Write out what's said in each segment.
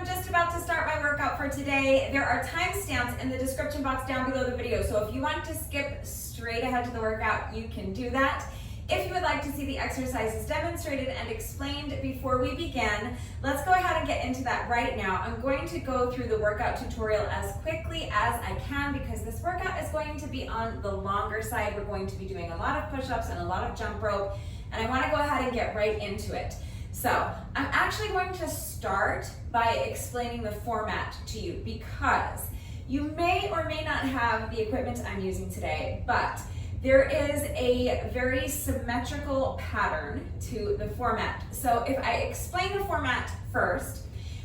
just about to start my workout for today. There are timestamps in the description box down below the video, so if you want to skip straight ahead to the workout, you can do that. If you would like to see the exercises demonstrated and explained before we begin, let's go ahead and get into that right now. I'm going to go through the workout tutorial as quickly as I can because this workout is going to be on the longer side. We're going to be doing a lot of push-ups and a lot of jump rope, and I want to go ahead and get right into it. So I'm actually going to start by explaining the format to you because you may or may not have the equipment I'm using today, but there is a very symmetrical pattern to the format. So if I explain the format first,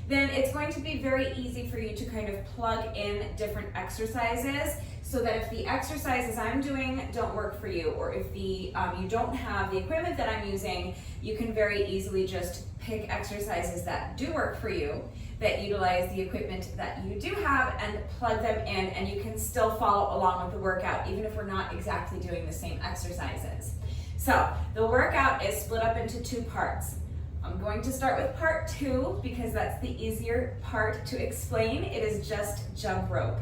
then it's going to be very easy for you to kind of plug in different exercises so that if the exercises I'm doing don't work for you, or if you don't have the equipment that I'm using, you can very easily just pick exercises that do work for you, that utilize the equipment that you do have, and plug them in, and you can still follow along with the workout even if we're not exactly doing the same exercises. So the workout is split up into two parts. I'm going to start with part 2 because that's the easier part to explain. It is just jump rope.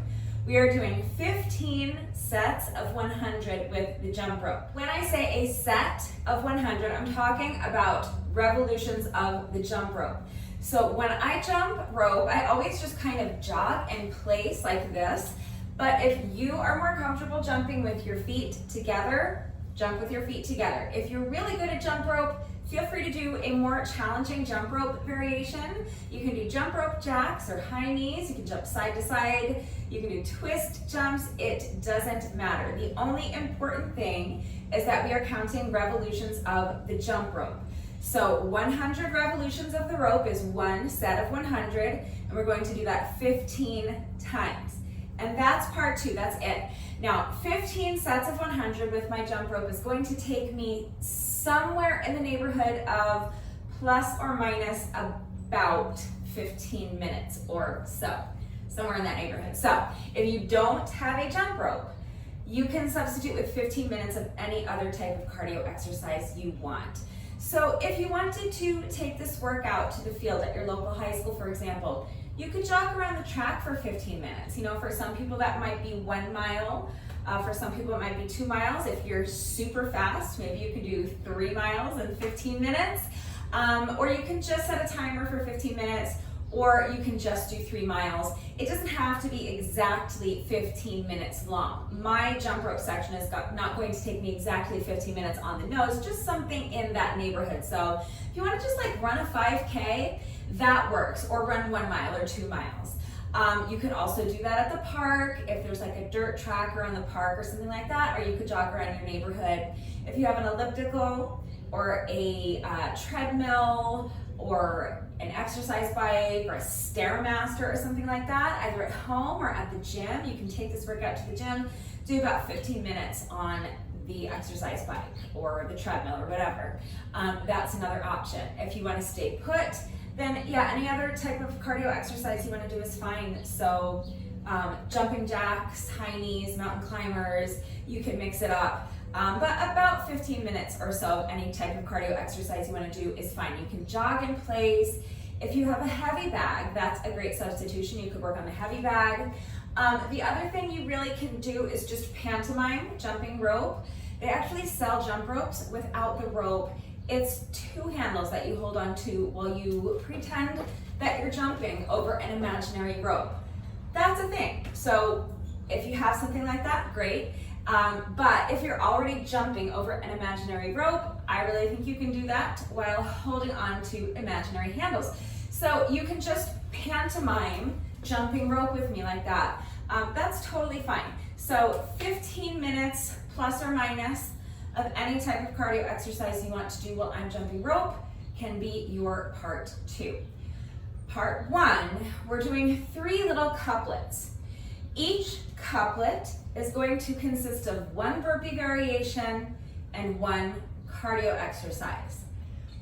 We are doing 15 sets of 100 with the jump rope. When I say a set of 100, I'm talking about revolutions of the jump rope. So when I jump rope, I always just kind of jog in place like this. But if you are more comfortable jumping with your feet together, jump with your feet together. If you're really good at jump rope, feel free to do a more challenging jump rope variation. You can do jump rope jacks or high knees. You can jump side to side. You can do twist jumps. It doesn't matter. The only important thing is that we are counting revolutions of the jump rope. So 100 revolutions of the rope is one set of 100, and we're going to do that 15 times. And that's part 2, that's it. Now, 15 sets of 100 with my jump rope is going to take me somewhere in the neighborhood of plus or minus about 15 minutes or so, somewhere in that neighborhood. So if you don't have a jump rope, you can substitute with 15 minutes of any other type of cardio exercise you want. So if you wanted to take this workout to the field at your local high school, for example, you could jog around the track for 15 minutes. You know, for some people that might be 1 mile. For some people it might be 2 miles. If you're super fast, maybe you can do 3 miles in 15 minutes. Or you can just set a timer for 15 minutes, or you can just do 3 miles. It doesn't have to be exactly 15 minutes long. My jump rope section is not going to take me exactly 15 minutes on the nose, just something in that neighborhood. So if you want to just like run a 5K, that works, or run 1 mile or 2 miles. You could also do that at the park if there's like a dirt track around the park or something like that, or you could jog around your neighborhood. If you have an elliptical or a treadmill or an exercise bike or a Stairmaster or something like that, either at home or at the gym, you can take this workout to the gym, do about 15 minutes on the exercise bike or the treadmill or whatever. That's another option. If you want to stay put, then yeah, any other type of cardio exercise you want to do is fine. So jumping jacks, high knees, mountain climbers, you can mix it up. But about 15 minutes or so of any type of cardio exercise you want to do is fine. You can jog in place. If you have a heavy bag, that's a great substitution. You could work on the heavy bag. The other thing you really can do is just pantomime jumping rope. They actually sell jump ropes without the rope. It's 2 handles that you hold on to while you pretend that you're jumping over an imaginary rope. That's a thing. So if you have something like that, great. But if you're already jumping over an imaginary rope, I really think you can do that while holding on to imaginary handles. So you can just pantomime jumping rope with me like that. That's totally fine. So 15 minutes plus or minus of any type of cardio exercise you want to do while I'm jumping rope can be your part 2. Part 1, we're doing 3 little couplets. Each couplet is going to consist of 1 burpee variation and 1 cardio exercise.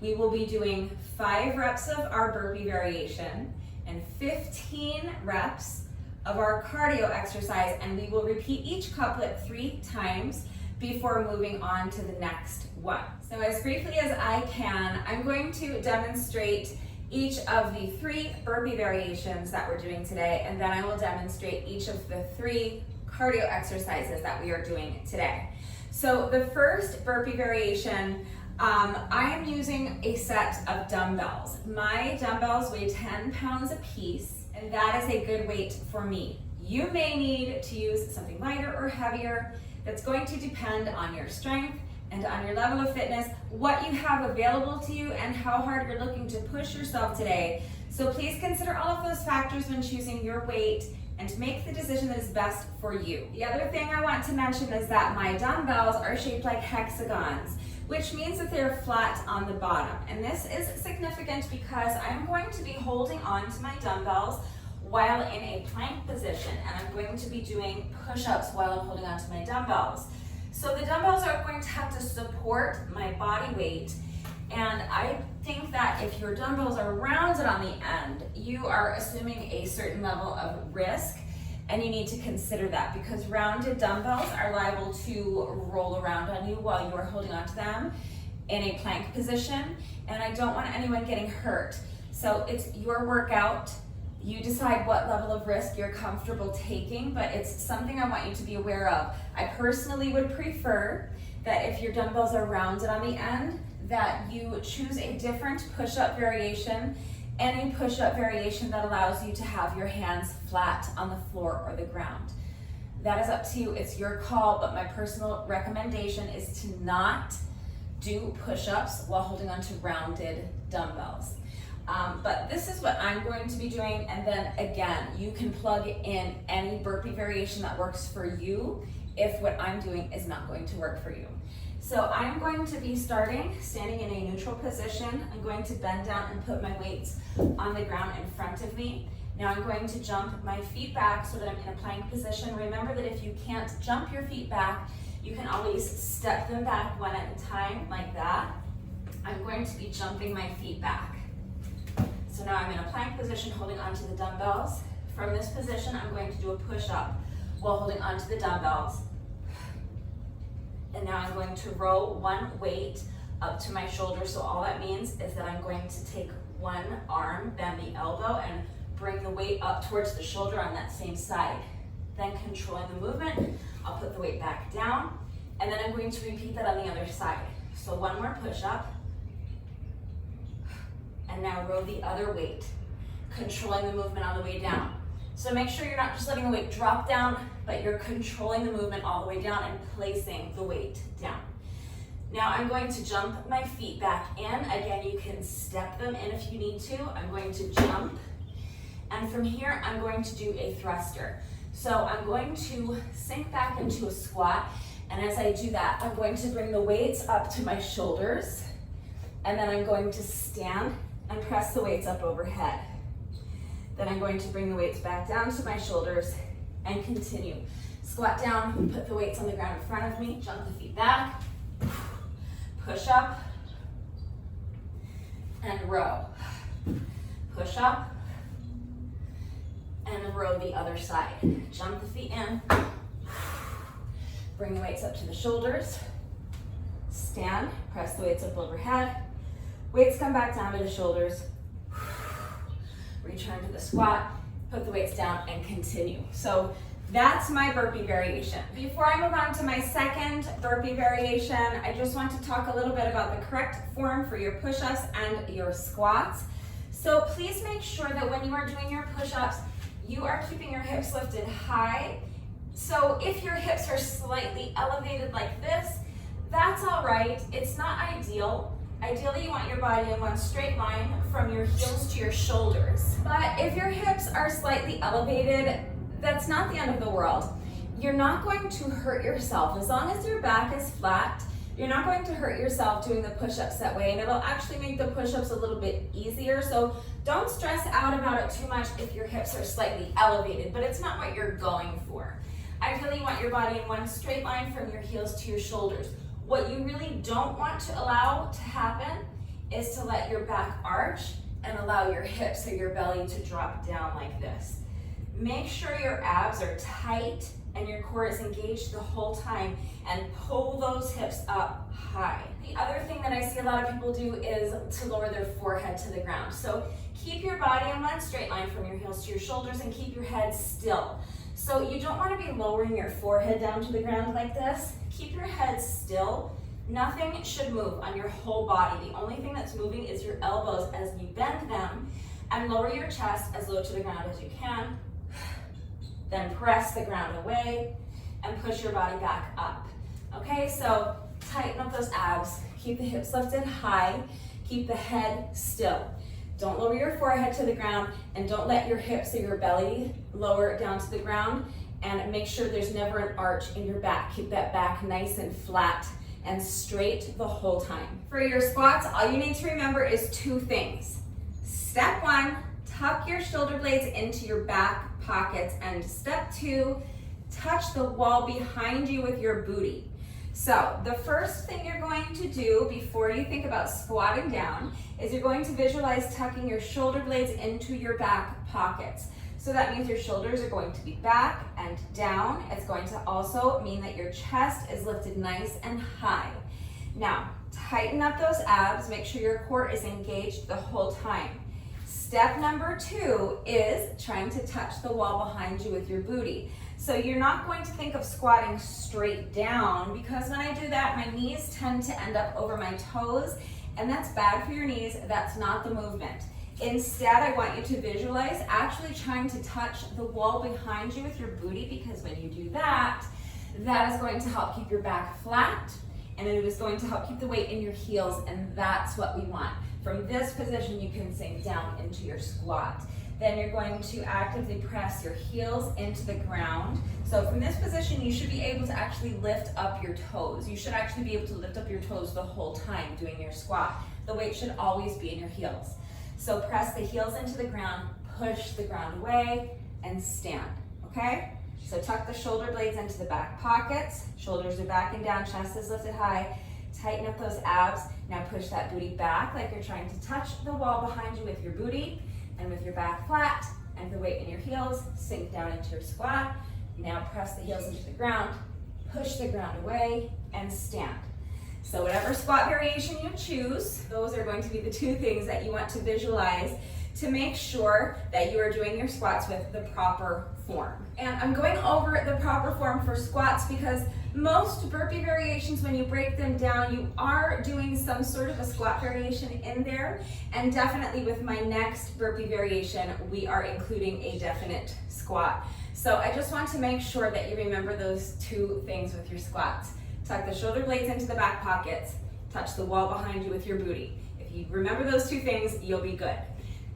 We will be doing 5 reps of our burpee variation and 15 reps of our cardio exercise, and we will repeat each couplet 3 times before moving on to the next one. So as briefly as I can, I'm going to demonstrate each of the 3 burpee variations that we're doing today, and then I will demonstrate each of the 3 cardio exercises that we are doing today. So the first burpee variation, I am using a set of dumbbells. My dumbbells weigh 10 pounds a piece, and that is a good weight for me. You may need to use something lighter or heavier. That's going to depend on your strength and on your level of fitness, what you have available to you, and how hard you're looking to push yourself today. So please consider all of those factors when choosing your weight and make the decision that is best for you. The other thing I want to mention is that my dumbbells are shaped like hexagons, which means that they're flat on the bottom. And this is significant because I'm going to be holding on to my dumbbells while in a plank position, and I'm going to be doing push-ups while I'm holding on to my dumbbells. So the dumbbells are going to have to support my body weight, and I think that if your dumbbells are rounded on the end, you are assuming a certain level of risk, and you need to consider that because rounded dumbbells are liable to roll around on you while you are holding on to them in a plank position, and I don't want anyone getting hurt. So it's your workout. You decide what level of risk you're comfortable taking, but it's something I want you to be aware of. I personally would prefer that if your dumbbells are rounded on the end, that you choose a different push-up variation, any push-up variation that allows you to have your hands flat on the floor or the ground. That is up to you, it's your call, but my personal recommendation is to not do push-ups while holding on to rounded dumbbells. But this is what I'm going to be doing, and then again, you can plug in any burpee variation that works for you if what I'm doing is not going to work for you. So I'm going to be standing in a neutral position. I'm going to bend down and put my weights on the ground in front of me. Now I'm going to jump my feet back so that I'm in a plank position. Remember that if you can't jump your feet back, you can always step them back one at a time like that. I'm going to be jumping my feet back. So now I'm in a plank position holding onto the dumbbells. From this position, I'm going to do a push-up while holding onto the dumbbells. And now I'm going to row one weight up to my shoulder. So all that means is that I'm going to take one arm, bend the elbow, and bring the weight up towards the shoulder on that same side. Then controlling the movement, I'll put the weight back down, and then I'm going to repeat that on the other side. So one more push-up. And now row the other weight, controlling the movement on the way down. So make sure you're not just letting the weight drop down, but you're controlling the movement all the way down and placing the weight down. Now I'm going to jump my feet back in. Again, you can step them in if you need to. I'm going to jump. And from here, I'm going to do a thruster. So I'm going to sink back into a squat. And as I do that, I'm going to bring the weights up to my shoulders. And then I'm going to stand and press the weights up overhead. Then I'm going to bring the weights back down to my shoulders and continue. Squat down, put the weights on the ground in front of me, jump the feet back, push up, and row. Push up, and row the other side. Jump the feet in, bring the weights up to the shoulders, stand, press the weights up overhead, weights come back down to the shoulders, return to the squat, put the weights down, and continue. So that's my burpee variation. Before I move on to my second burpee variation, I just want to talk a little bit about the correct form for your push-ups and your squats. So please make sure that when you are doing your push-ups, you are keeping your hips lifted high. So if your hips are slightly elevated like this, that's all right. It's not ideal. Ideally, you want your body in one straight line from your heels to your shoulders. But if your hips are slightly elevated, that's not the end of the world. You're not going to hurt yourself. As long as your back is flat, you're not going to hurt yourself doing the push-ups that way, and it'll actually make the push-ups a little bit easier. So don't stress out about it too much if your hips are slightly elevated, but it's not what you're going for. Ideally, you want your body in one straight line from your heels to your shoulders. What you really don't want to allow to happen is to let your back arch and allow your hips or your belly to drop down like this. Make sure your abs are tight and your core is engaged the whole time, and pull those hips up high. The other thing that I see a lot of people do is to lower their forehead to the ground. So keep your body in one straight line from your heels to your shoulders and keep your head still. So you don't want to be lowering your forehead down to the ground like this. Keep your head still. Nothing should move on your whole body. The only thing that's moving is your elbows as you bend them, and lower your chest as low to the ground as you can. Then press the ground away and push your body back up. Okay, so tighten up those abs. Keep the hips lifted high. Keep the head still. Don't lower your forehead to the ground, and don't let your hips or your belly lower down to the ground, and make sure there's never an arch in your back. Keep that back nice and flat and straight the whole time. For your squats, all you need to remember is 2 things. Step 1, tuck your shoulder blades into your back pockets, and step 2, touch the wall behind you with your booty. So the first thing you're going to do before you think about squatting down is you're going to visualize tucking your shoulder blades into your back pockets. So that means your shoulders are going to be back and down. It's going to also mean that your chest is lifted nice and high. Now, tighten up those abs. Make sure your core is engaged the whole time. Step number 2 is trying to touch the wall behind you with your booty. So you're not going to think of squatting straight down, because when I do that, my knees tend to end up over my toes, and that's bad for your knees. That's not the movement. Instead, I want you to visualize actually trying to touch the wall behind you with your booty, because when you do that, that is going to help keep your back flat, and it is going to help keep the weight in your heels, and that's what we want. From this position, you can sink down into your squat. Then you're going to actively press your heels into the ground. So from this position, you should be able to actually lift up your toes. You should actually be able to lift up your toes the whole time doing your squat. The weight should always be in your heels. So press the heels into the ground, push the ground away, and stand, okay? So tuck the shoulder blades into the back pockets. Shoulders are back and down, chest is lifted high. Tighten up those abs. Now push that booty back like you're trying to touch the wall behind you with your booty. And with your back flat and the weight in your heels, sink down into your squat. Now press the heels into the ground, push the ground away, and stand. So whatever squat variation you choose, those are going to be the 2 things that you want to visualize to make sure that you are doing your squats with the proper form. And I'm going over the proper form for squats because most burpee variations, when you break them down, you are doing some sort of a squat variation in there. And definitely with my next burpee variation, we are including a definite squat. So I just want to make sure that you remember those 2 things with your squats. Tuck the shoulder blades into the back pockets, touch the wall behind you with your booty. If you remember those 2 things, you'll be good.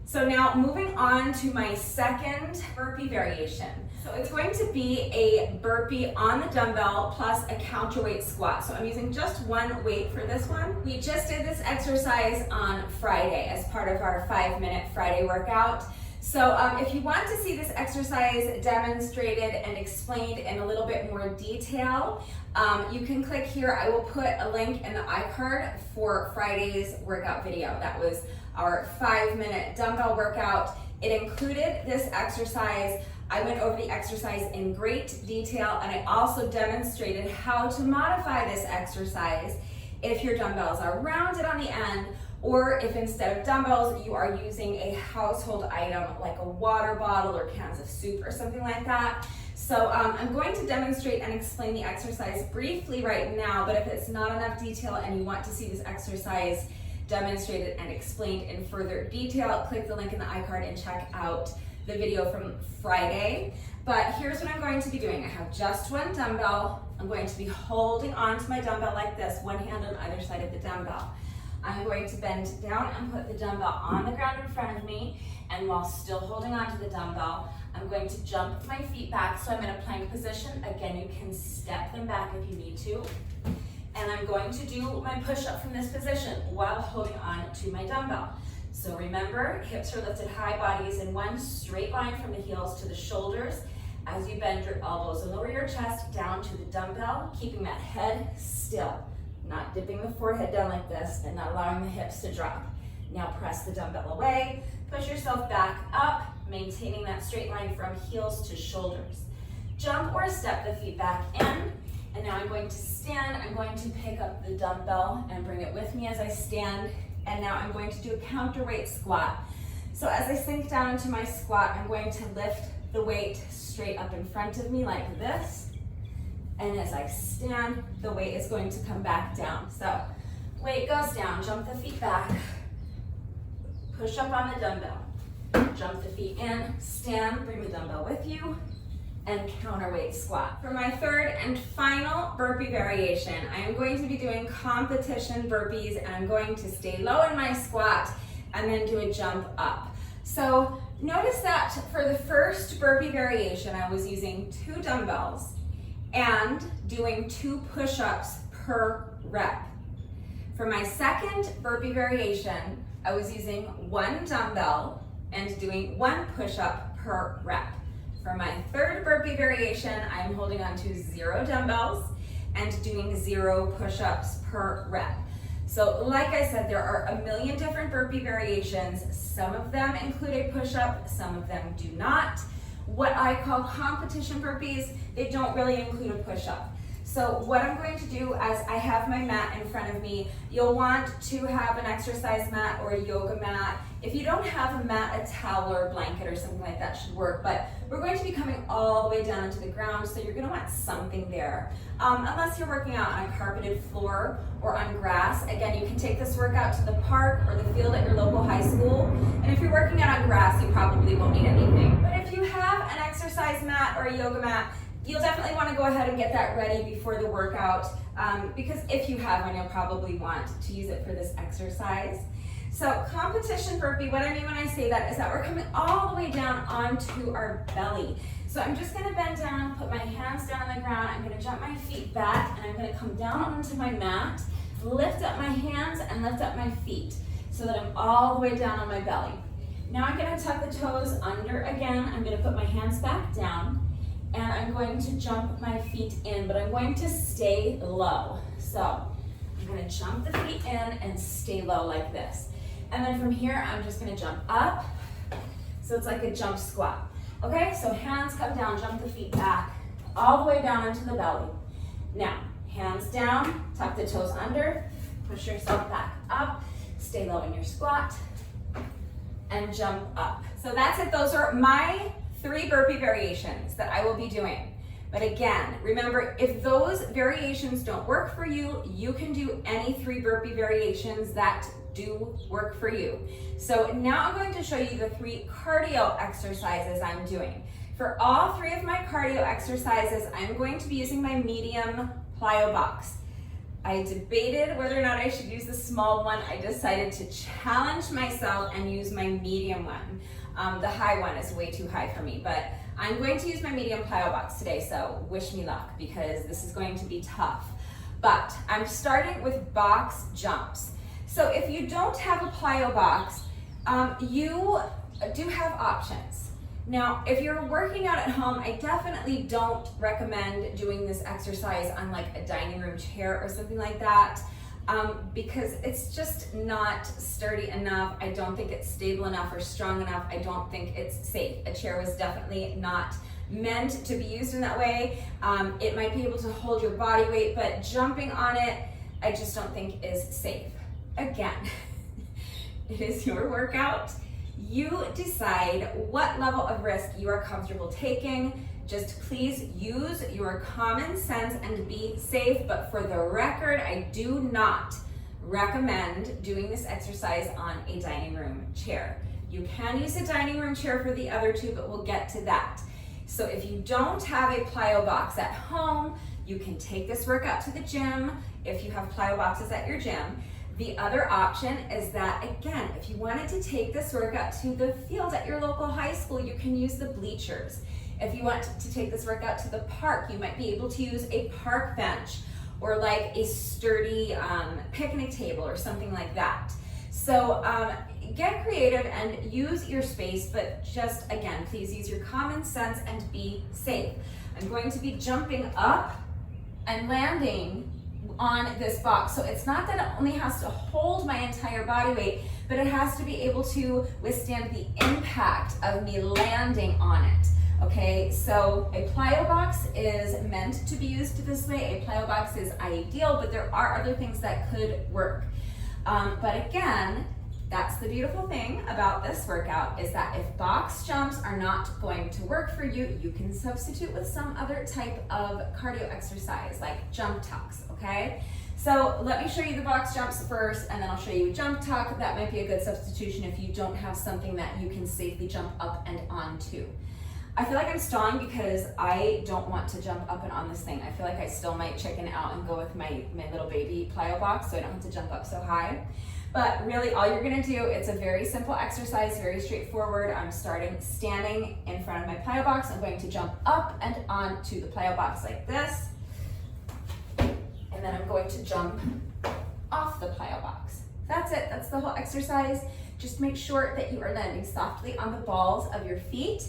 So now moving on to my second burpee variation. So it's going to be a burpee on the dumbbell plus a counterweight squat. So I'm using just one weight for this one. We just did this exercise on Friday as part of our 5-minute Friday workout. So if you want to see this exercise demonstrated and explained in a little bit more detail, you can click here. I will put a link in the iCard for Friday's workout video. That was our 5-minute dumbbell workout. It included this exercise. I went over the exercise in great detail, and I also demonstrated how to modify this exercise if your dumbbells are rounded on the end, or if instead of dumbbells, you are using a household item like a water bottle or cans of soup or something like that. So I'm going to demonstrate and explain the exercise briefly right now, but if it's not enough detail and you want to see this exercise demonstrated and explained in further detail, click the link in the iCard and check out the video from Friday. But here's what I'm going to be doing. I have just one dumbbell. I'm going to be holding onto my dumbbell like this, one hand on either side of the dumbbell. I'm going to bend down and put the dumbbell on the ground in front of me, and while still holding onto the dumbbell, I'm going to jump my feet back so I'm in a plank position. Again, you can step them back if you need to. And I'm going to do my push-up from this position while holding on to my dumbbell. So remember, hips are lifted high, body is in one straight line from the heels to the shoulders as you bend your elbows and lower your chest down to the dumbbell, keeping that head still, not dipping the forehead down like this and not allowing the hips to drop. Now press the dumbbell away, push yourself back up, maintaining that straight line from heels to shoulders. jump or step the feet back in. And now I'm going to stand. I'm going to pick up the dumbbell and bring it with me as I stand. And now I'm going to do a counterweight squat. So as I sink down into my squat, I'm going to lift the weight straight up in front of me like this. And as I stand, the weight is going to come back down. So weight goes down, jump the feet back, push up on the dumbbell, jump the feet in, stand, bring the dumbbell with you, and counterweight squat. For my third and final burpee variation, I am going to be doing competition burpees, and I'm going to stay low in my squat and then do a jump up. So notice that for the first burpee variation, I was using 2 dumbbells and doing 2 push-ups per rep. For my second burpee variation, I was using 1 dumbbell and doing 1 push-up per rep. For my third burpee variation, I'm holding on to 0 dumbbells and doing 0 push-ups per rep. So like I said, there are a million different burpee variations. Some of them include a push-up, some of them do not. What I call competition burpees, they don't really include a push-up. So what I'm going to do as I have my mat in front of me, you'll want to have an exercise mat or a yoga mat. If you don't have a mat, a towel or a blanket or something like that should work, but we're going to be coming all the way down into the ground, so you're gonna want something there. Unless you're working out on a carpeted floor or on grass. Again, you can take this workout to the park or the field at your local high school. And if you're working out on grass, you probably won't need anything. But if you have an exercise mat or a yoga mat, you'll definitely want to go ahead and get that ready before the workout, because if you have one, you'll probably want to use it for this exercise. So competition burpee, what I mean when I say that is that we're coming all the way down onto our belly. So I'm just going to bend down, put my hands down on the ground, I'm going to jump my feet back, and I'm going to come down onto my mat, lift up my hands and lift up my feet so that I'm all the way down on my belly. Now I'm going to tuck the toes under again, I'm going to put my hands back down, and I'm going to jump my feet in, but I'm going to stay low. So I'm going to jump the feet in and stay low like this. And then from here, I'm just going to jump up. So it's like a jump squat. Okay, so hands come down, jump the feet back, all the way down into the belly. Now, hands down, tuck the toes under, push yourself back up, stay low in your squat, and jump up. So that's it. Those are my 3 burpee variations that I will be doing. But again, remember, if those variations don't work for you, you can do any 3 burpee variations that do work for you. So now I'm going to show you the 3 cardio exercises I'm doing. For all 3 of my cardio exercises, I'm going to be using my medium plyo box. I debated whether or not I should use the small one. I decided to challenge myself and use my medium one. The high one is way too high for me, but I'm going to use my medium plyo box today, so wish me luck because this is going to be tough. But I'm starting with box jumps. So if you don't have a plyo box, you do have options. Now, if you're working out at home, I definitely don't recommend doing this exercise on like a dining room chair or something like that, because it's just not sturdy enough. I don't think it's stable enough or strong enough. I don't think it's safe. A chair was definitely not meant to be used in that way. It might be able to hold your body weight, but jumping on it, I just don't think is safe. Again, it is your workout. You decide what level of risk you are comfortable taking. Just please use your common sense and be safe. But for the record, I do not recommend doing this exercise on a dining room chair. You can use a dining room chair for the other 2, but we'll get to that. So if you don't have a plyo box at home, you can take this workout to the gym if you have plyo boxes at your gym. The other option is that, again, if you wanted to take this workout to the field at your local high school, you can use the bleachers. If you want to take this workout to the park, you might be able to use a park bench or like a sturdy picnic table or something like that. So get creative and use your space, but just, again, please use your common sense and be safe. I'm going to be jumping up and landing on this box. So it's not that it only has to hold my entire body weight, but it has to be able to withstand the impact of me landing on it. Okay, so a plyo box is meant to be used this way. A plyo box is ideal, but there are other things that could work. But again, that's the beautiful thing about this workout, is that if box jumps are not going to work for you, you can substitute with some other type of cardio exercise, like jump tucks, okay? So let me show you the box jumps first, and then I'll show you a jump tuck. That might be a good substitution if you don't have something that you can safely jump up and onto. I feel like I'm stalling because I don't want to jump up and on this thing. I feel like I still might chicken out and go with my little baby plyo box so I don't have to jump up so high. But really all you're gonna do, it's a very simple exercise, very straightforward. I'm starting standing in front of my plyo box. I'm going to jump up and onto the plyo box like this. And then I'm going to jump off the plyo box. That's it, that's the whole exercise. Just make sure that you are landing softly on the balls of your feet.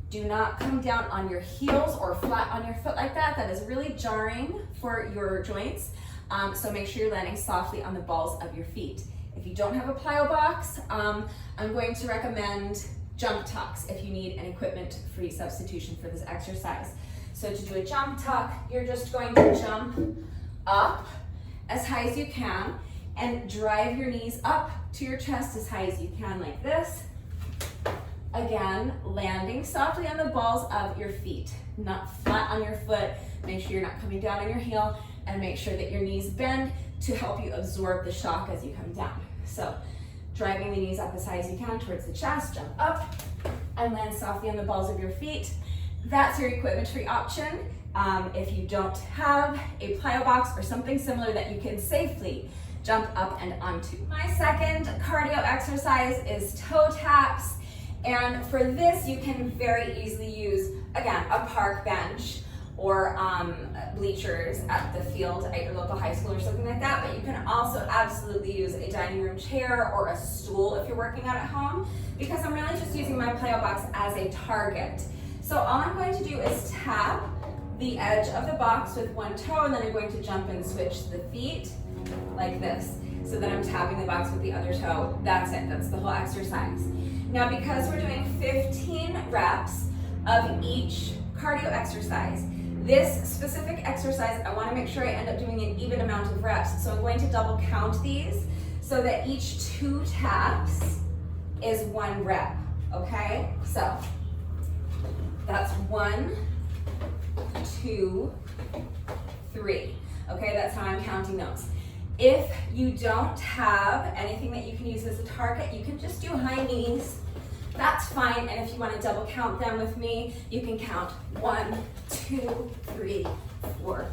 Do not come down on your heels or flat on your foot like that. That is really jarring for your joints. So make sure you're landing softly on the balls of your feet. If you don't have a plyo box, I'm going to recommend jump tucks if you need an equipment-free substitution for this exercise. So to do a jump tuck, you're just going to jump up as high as you can and drive your knees up to your chest as high as you can like this. Again, landing softly on the balls of your feet, not flat on your foot. Make sure you're not coming down on your heel, and make sure that your knees bend to help you absorb the shock as you come down. So driving the knees up as high as you can towards the chest, jump up and land softly on the balls of your feet. That's your equipment-free option. If you don't have a plyo box or something similar that you can safely jump up and onto. My second cardio exercise is toe taps. And for this, you can very easily use, again, a park bench or bleachers at the field at your local high school or something like that. But you can also absolutely use a dining room chair or a stool if you're working out at home, because I'm really just using my plyo box as a target. So all I'm going to do is tap the edge of the box with one toe, and then I'm going to jump and switch the feet like this. So then I'm tapping the box with the other toe. That's it, that's the whole exercise. Now, because we're doing 15 reps of each cardio exercise, this specific exercise, I wanna make sure I end up doing an even amount of reps. So I'm going to double count these so that each 2 taps is 1 rep, okay? So that's 1, 2, 3. Okay, that's how I'm counting those. If you don't have anything that you can use as a target, you can just do high knees. That's fine. And if you want to double count them with me, you can count 1, 2, 3, 4,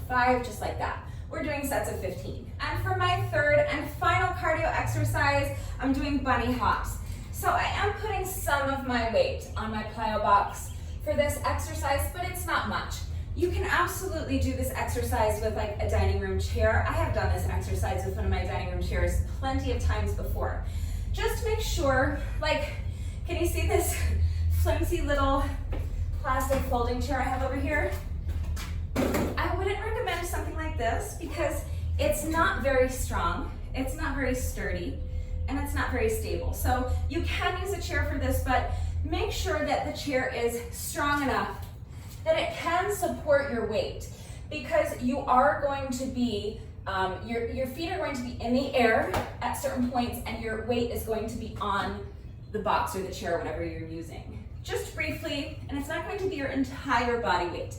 5, just like that. We're doing sets of 15. And for my third and final cardio exercise, I'm doing bunny hops. So I am putting some of my weight on my plyo box for this exercise, but it's not much. You can absolutely do this exercise with like a dining room chair. I have done this exercise with one of my dining room chairs plenty of times before. Just make sure, like, can you see this flimsy little plastic folding chair I have over here? I wouldn't recommend something like this because it's not very strong, it's not very sturdy, and it's not very stable. So you can use a chair for this, but make sure that the chair is strong enough that it can support your weight, because you are going to be, your feet are going to be in the air at certain points and your weight is going to be on the box or the chair, whatever you're using. Just briefly, and it's not going to be your entire body weight,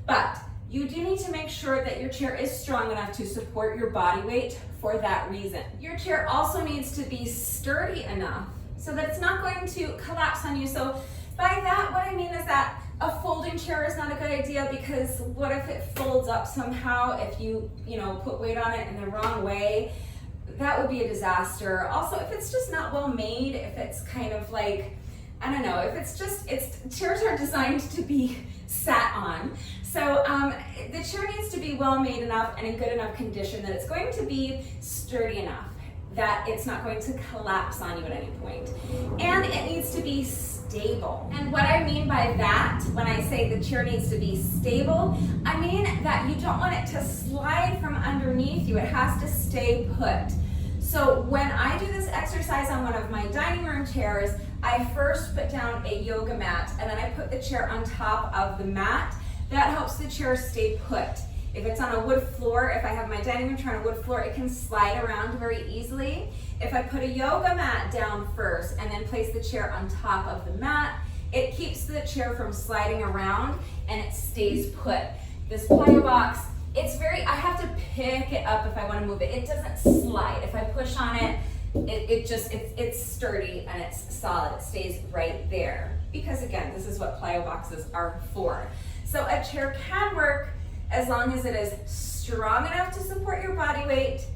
but you do need to make sure that your chair is strong enough to support your body weight for that reason. Your chair also needs to be sturdy enough so that it's not going to collapse on you. So by that, what I mean is that a folding chair is not a good idea, because what if it folds up somehow if you put weight on it in the wrong way? That would be a disaster. Also, if it's just not well made, if it's kind of like, I don't know, if it's just, chairs are designed to be sat on. So the chair needs to be well made enough and in good enough condition that it's going to be sturdy enough that it's not going to collapse on you at any point. And it needs to be stable. And what I mean by that, when I say the chair needs to be stable, I mean that you don't want it to slide from underneath you. It has to stay put. So when I do this exercise on one of my dining room chairs, I first put down a yoga mat and then I put the chair on top of the mat. That helps the chair stay put. If it's on a wood floor, if I have my dining room chair on a wood floor, it can slide around very easily. If I put a yoga mat down first and then place the chair on top of the mat, it keeps the chair from sliding around and it stays put. This plyo box, I have to pick it up if I want to move it. It doesn't slide. If I push on it, it's sturdy and it's solid. It stays right there. Because again, this is what plyo boxes are for. So a chair can work as long as it is strong enough to support your body weight,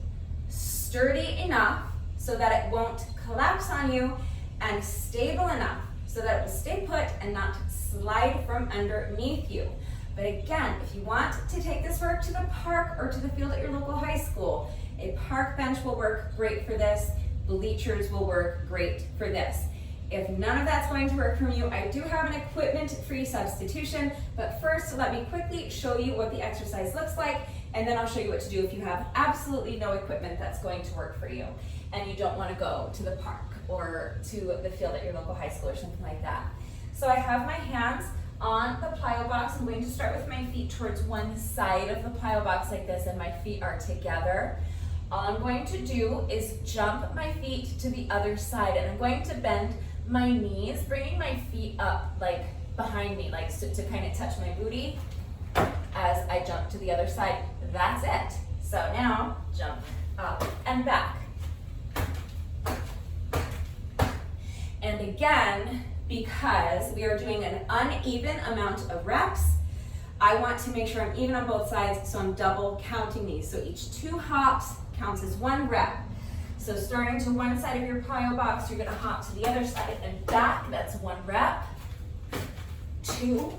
sturdy enough so that it won't collapse on you, and stable enough so that it will stay put and not slide from underneath you. But again, if you want to take this work to the park or to the field at your local high school, a park bench will work great for this. Bleachers will work great for this. If none of that's going to work for you, I do have an equipment-free substitution, but first let me quickly show you what the exercise looks like, and then I'll show you what to do if you have absolutely no equipment that's going to work for you and you don't want to go to the park or to the field at your local high school or something like that. So I have my hands on the plyo box. I'm going to start with my feet towards one side of the plyo box like this, and my feet are together. All I'm going to do is jump my feet to the other side, and I'm going to bend my knees, bringing my feet up like behind me, like to kind of touch my booty as I jump to the other side. That's it. So now jump up and back. And again, because we are doing an uneven amount of reps, I want to make sure I'm even on both sides, so I'm double counting these. So each 2 hops counts as 1 rep. So starting to one side of your plyo box, you're gonna hop to the other side and back. That's 1 rep, 2,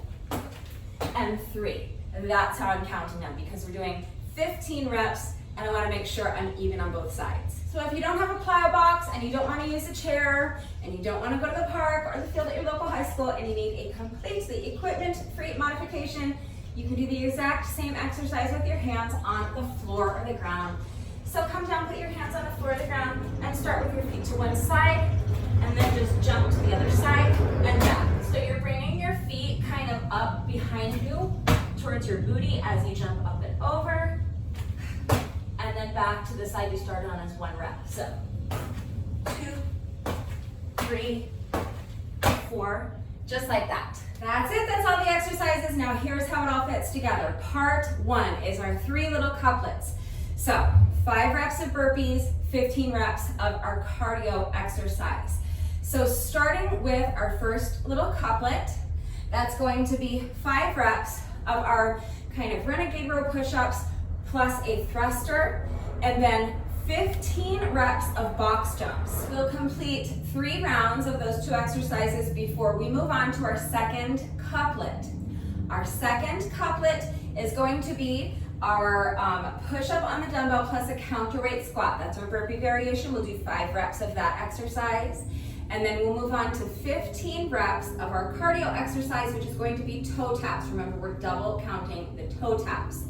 and 3. And that's how I'm counting them, because we're doing 15 reps and I wanna make sure I'm even on both sides. So if you don't have a plyo box and you don't wanna use a chair and you don't wanna go to the park or the field at your local high school and you need a completely equipment-free modification, you can do the exact same exercise with your hands on the floor or the ground. So come down, put your hands on the floor or the ground, and start with your feet to one side, and then just jump to the other side and back. So you're bringing your feet kind of up behind you towards your booty as you jump up and over, and then back to the side you started on as 1 rep. So 2, 3, 4, just like that. That's it, that's all the exercises. Now here's how it all fits together. Part 1 is our 3 little couplets. So 5 reps of burpees, 15 reps of our cardio exercise. So starting with our first little couplet, that's going to be 5 reps of our kind of renegade row push-ups plus a thruster, and then 15 reps of box jumps. We'll complete 3 rounds of those 2 exercises before we move on to our second couplet. Our second couplet is going to be our push-up on the dumbbell plus a counterweight squat. That's our burpee variation. We'll do 5 reps of that exercise. And then we'll move on to 15 reps of our cardio exercise, which is going to be toe taps. Remember, we're double counting the toe taps.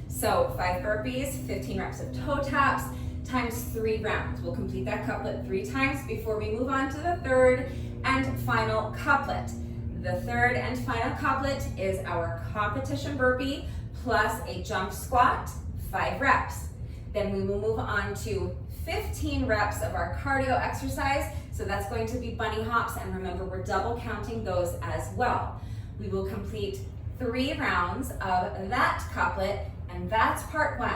So 5 burpees, 15 reps of toe taps, times 3 rounds. We'll complete that couplet 3 times before we move on to the third and final couplet. The third and final couplet is our competition burpee plus a jump squat, 5 reps. Then we will move on to 15 reps of our cardio exercise. So that's going to be bunny hops, and remember, we're double counting those as well. We will complete 3 rounds of that couplet, and that's part 1.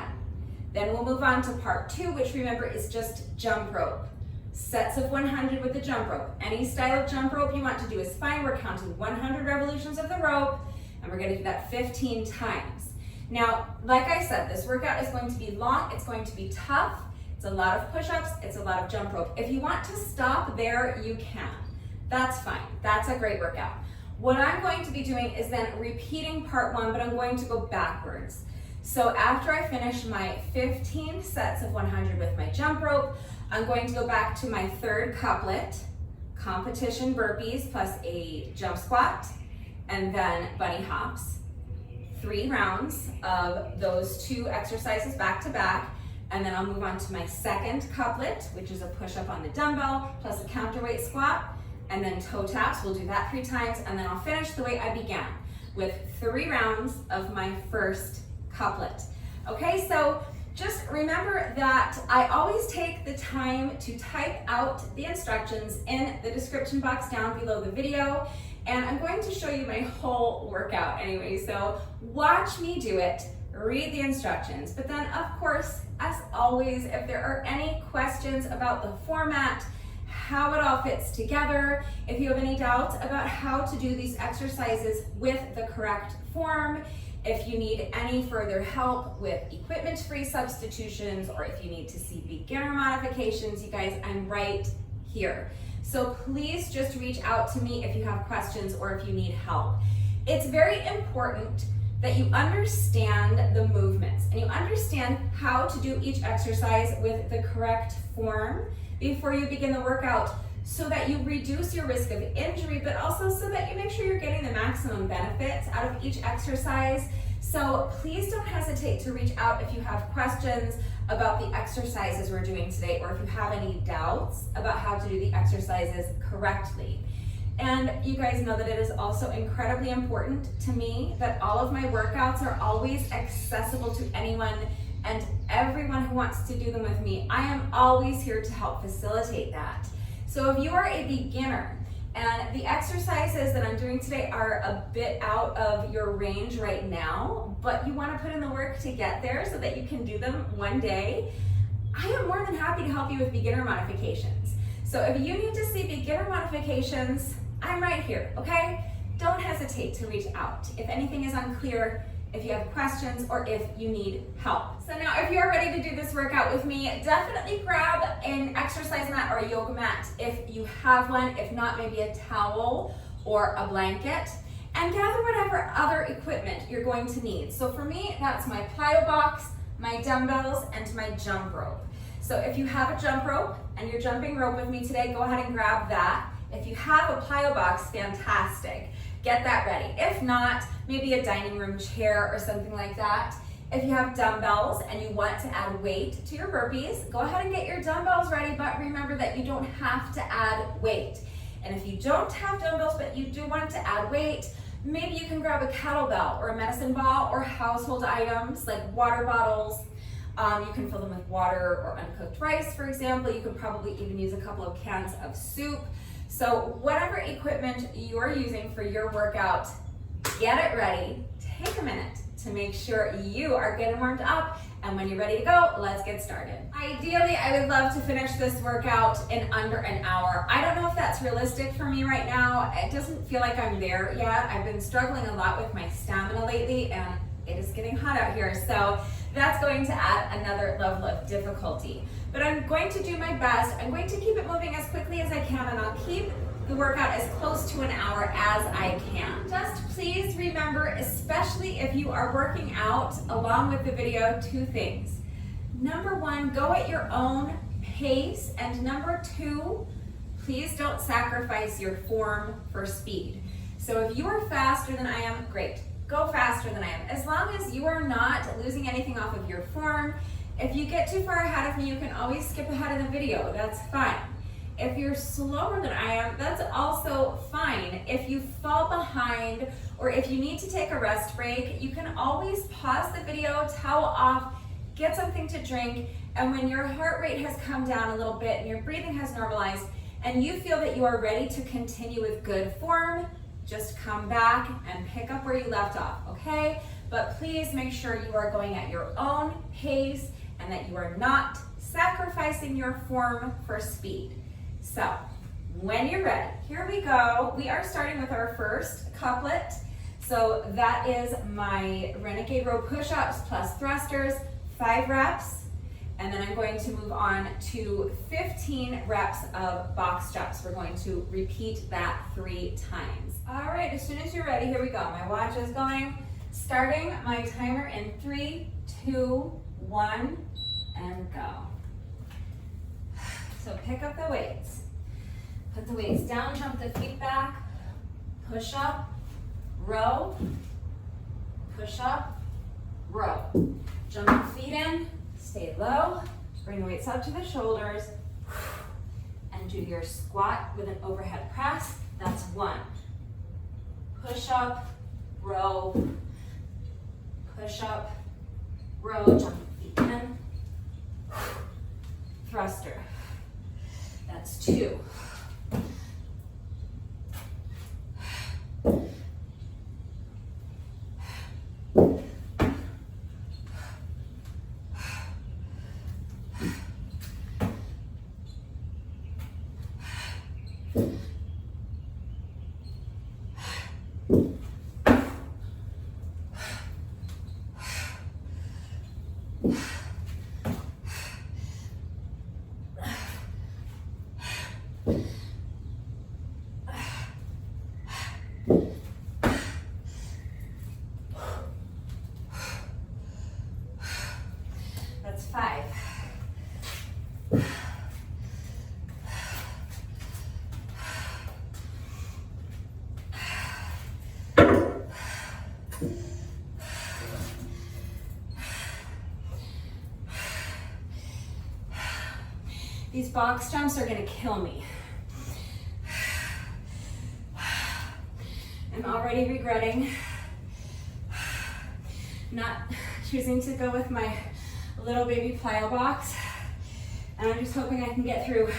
Then we'll move on to part 2, which remember is just jump rope. Sets of 100 with the jump rope. Any style of jump rope you want to do is fine. We're counting 100 revolutions of the rope, and we're gonna do that 15 times. Now, like I said, this workout is going to be long, it's going to be tough, it's a lot of push-ups, it's a lot of jump rope. If you want to stop there, you can. That's fine, that's a great workout. What I'm going to be doing is then repeating part 1, but I'm going to go backwards. So after I finish my 15 sets of 100 with my jump rope, I'm going to go back to my third couplet, competition burpees plus a jump squat, and then bunny hops. 3 rounds of those 2 exercises back to back, and then I'll move on to my second couplet, which is a push-up on the dumbbell plus a counterweight squat, and then toe taps. We'll do that 3 times, and then I'll finish the way I began with 3 rounds of my first couplet. Okay, so just remember that I always take the time to type out the instructions in the description box down below the video, and I'm going to show you my whole workout anyway, so watch me do it, read the instructions. But then, of course, as always, if there are any questions about the format, how it all fits together, if you have any doubts about how to do these exercises with the correct form, if you need any further help with equipment-free substitutions, or if you need to see beginner modifications, you guys, I'm right here. So please just reach out to me if you have questions or if you need help. It's very important that you understand the movements and you understand how to do each exercise with the correct form before you begin the workout, so that you reduce your risk of injury, but also so that you make sure you're getting the maximum benefits out of each exercise. So please don't hesitate to reach out if you have questions about the exercises we're doing today, or if you have any doubts about how to do the exercises correctly. And you guys know that it is also incredibly important to me that all of my workouts are always accessible to anyone and everyone who wants to do them with me. I am always here to help facilitate that. So if you are a beginner and the exercises that I'm doing today are a bit out of your range right now, but you want to put in the work to get there so that you can do them one day, I am more than happy to help you with beginner modifications. So if you need to see beginner modifications, I'm right here, okay? Don't hesitate to reach out if anything is unclear, if you have questions, or if you need help. So now if you're ready to do this workout with me, definitely grab an exercise mat or a yoga mat if you have one. If not, maybe a towel or a blanket, and gather whatever other equipment you're going to need. So for me, that's my plyo box, my dumbbells, and my jump rope. So if you have a jump rope and you're jumping rope with me today, go ahead and grab that. If you have a plyo box, fantastic. Get that ready. If not, maybe a dining room chair or something like that. If you have dumbbells and you want to add weight to your burpees, go ahead and get your dumbbells ready, but remember that you don't have to add weight. And if you don't have dumbbells but you do want to add weight, maybe you can grab a kettlebell or a medicine ball, or household items like water bottles. You can fill them with water or uncooked rice, for example. You could probably even use a couple of cans of soup. So whatever equipment you're using for your workout, get it ready. Take a minute to make sure you are getting warmed up, and when you're ready to go, let's get started. Ideally, I would love to finish this workout in under an hour. I don't know if that's realistic for me right now. It doesn't feel like I'm there yet. I've been struggling a lot with my stamina lately, and it is getting hot out here, so that's going to add another level of difficulty. But I'm going to do my best. I'm going to keep it moving as quickly as I can, and I'll keep the workout as close to an hour as I can. Just please remember, especially if you are working out along with the video, 2 things. Number 1, go at your own pace, and number 2, please don't sacrifice your form for speed. So if you are faster than I am, great. Go faster than I am. As long as you are not losing anything off of your form. If you get too far ahead of me, you can always skip ahead in the video. That's fine. If you're slower than I am, that's also fine. If you fall behind, or if you need to take a rest break, you can always pause the video, towel off, get something to drink, and when your heart rate has come down a little bit and your breathing has normalized, and you feel that you are ready to continue with good form, just come back and pick up where you left off, okay? But please make sure you are going at your own pace and that you are not sacrificing your form for speed. So, when you're ready, here we go. We are starting with our first couplet. So that is my renegade row push-ups plus thrusters, 5 reps. And then I'm going to move on to 15 reps of box jumps. We're going to repeat that 3 times. All right, as soon as you're ready, here we go. My watch is going. Starting my timer in 3, 2, 1, and go. So pick up the weights. Put the weights down, jump the feet back, push up, row, push up, row. Jump the feet in, stay low, bring the weights up to the shoulders, and and do your squat with an overhead press. That's 1. Push up, row, push up, row, jump feet in, thruster. That's 2. That's 5. These box jumps are gonna kill me. I'm already regretting not choosing to go with my little baby plyo box. And I'm just hoping I can get through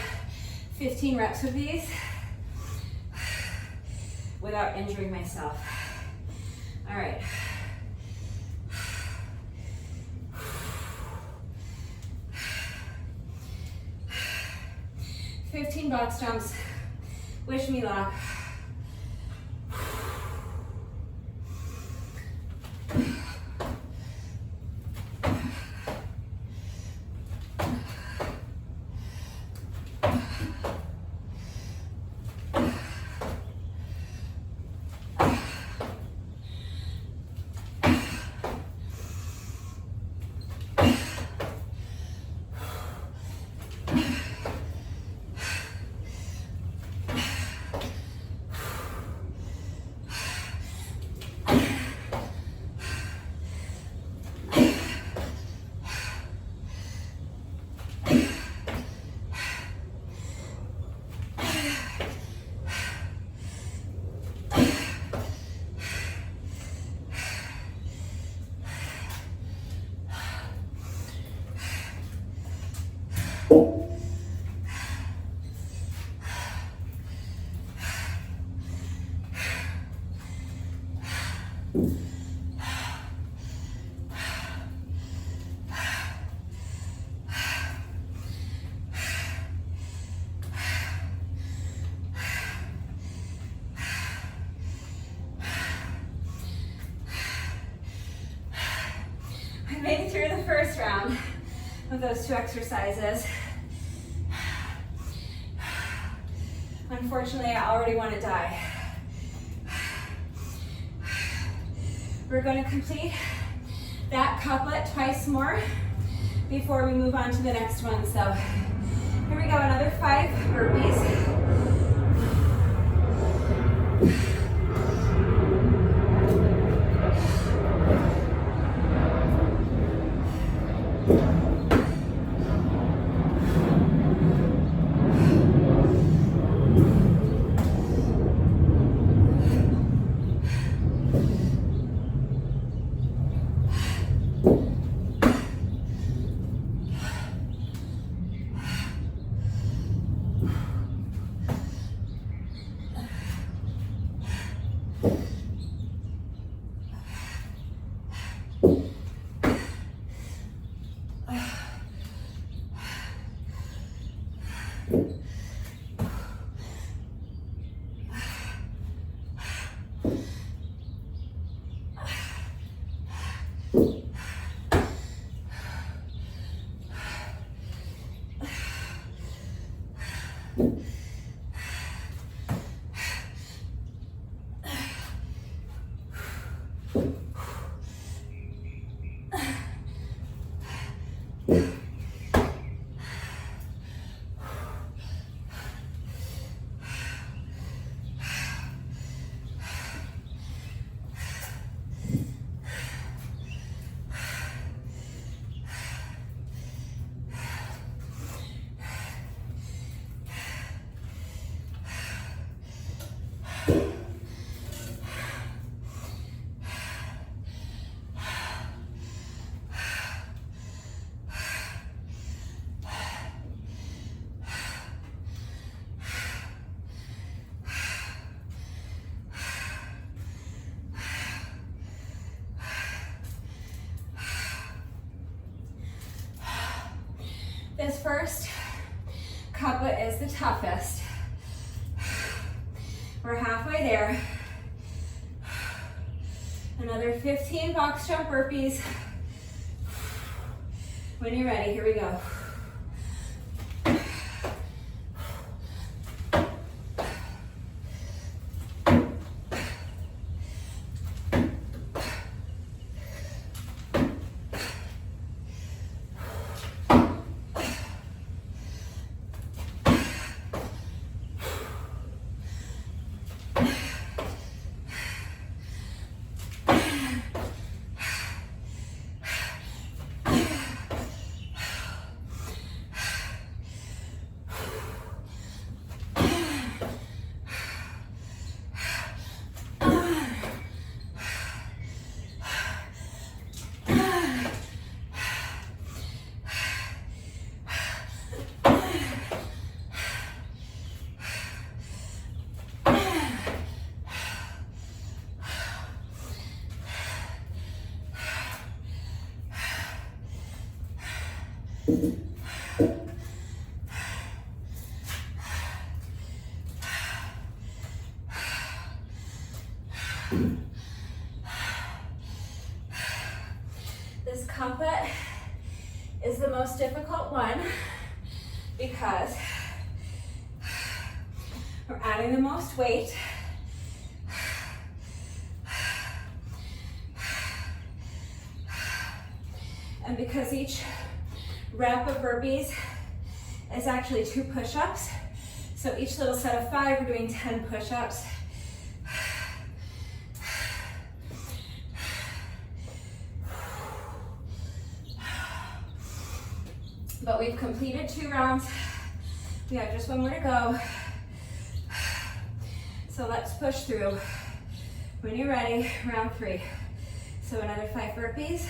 15 reps of these without injuring myself. All right. "15 box jumps. Wish me luck." I made it through the first round of those 2 exercises. Unfortunately, I already want to die. We're going to complete that couplet twice more before we move on to the next one. So here we go, another 5 burpees. This first couplet is the toughest. We're halfway there. Another 15 box jump burpees. When you're ready, here we go. This couplet is the most difficult one because we're adding the most weight. And because each rep of burpees is actually 2 push-ups, so each little set of 5, we're doing 10 push-ups. But we've completed 2 rounds. We have just 1 more to go. So let's push through. When you're ready, round 3. So another 5 burpees.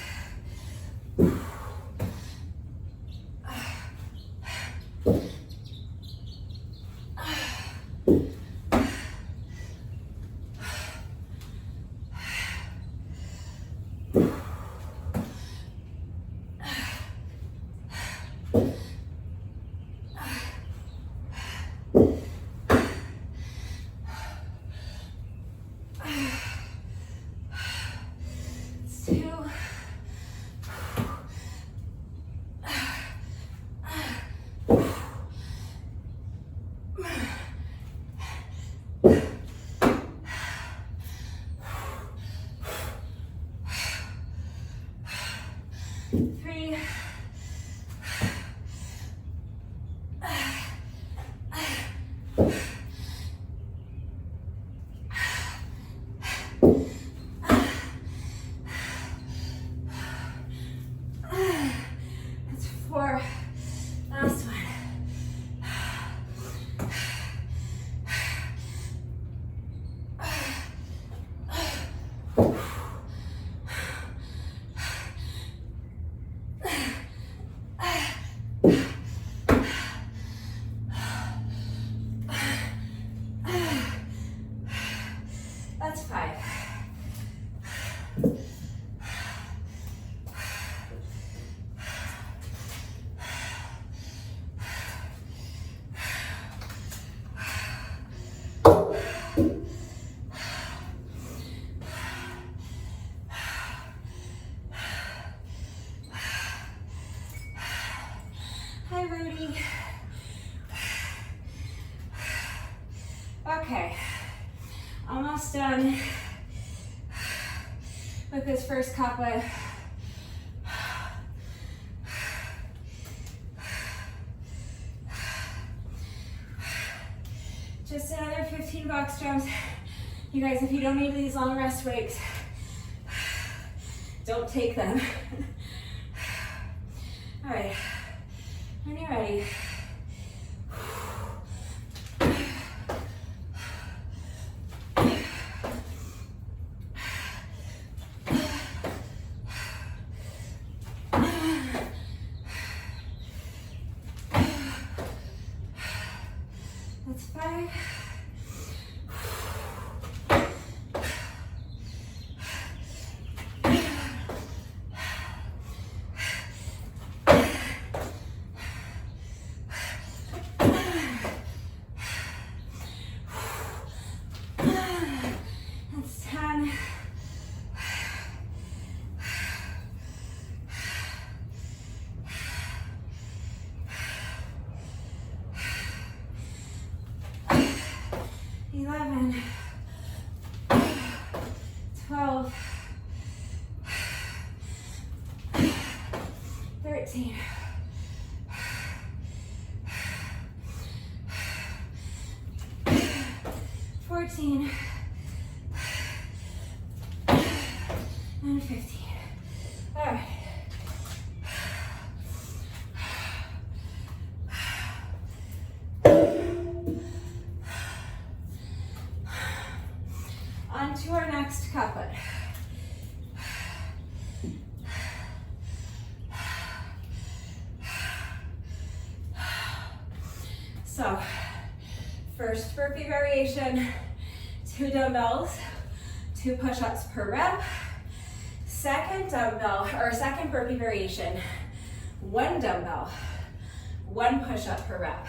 Okay, almost done with this first couplet. Just another 15 box jumps. You guys, if you don't need these long rest breaks, don't take them. All right, when you're ready. That's 5. 13. 14. And 15. All right. On to our next couplet. So, first burpee variation, 2 dumbbells, 2 push-ups per rep. Second dumbbell, or second burpee variation, 1 dumbbell, 1 push-up per rep.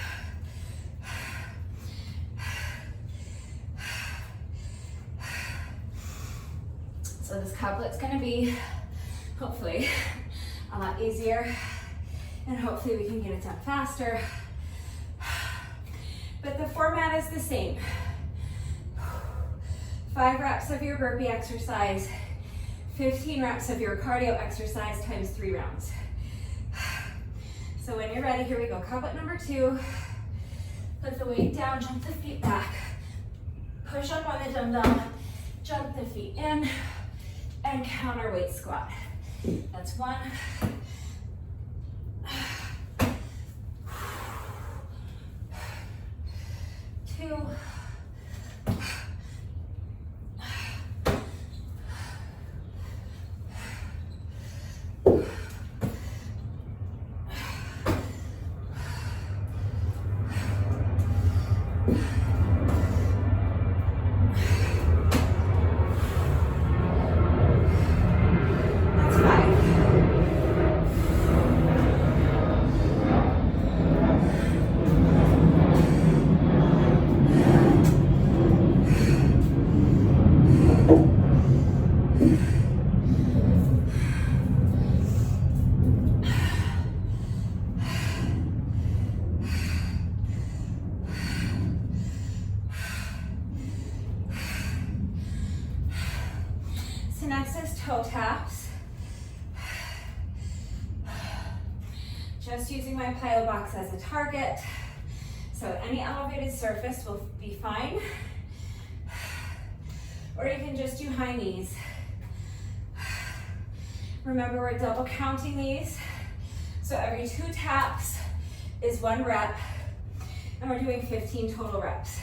So this couplet's gonna be, hopefully, a lot easier, and hopefully we can get it done faster. But the format is the same. 5 reps of your burpee exercise, 15 reps of your cardio exercise times 3 rounds. So when you're ready, here we go. Couplet number 2. Put the weight down, jump the feet back. Push up on the dumbbell, jump the feet in, and counterweight squat. That's 1. 2. 5. Next is toe taps. Just using my plyo box as a target. So any elevated surface will be fine. Or you can just do high knees. Remember, we're double counting these. So every 2 taps is 1 rep, and we're doing 15 total reps.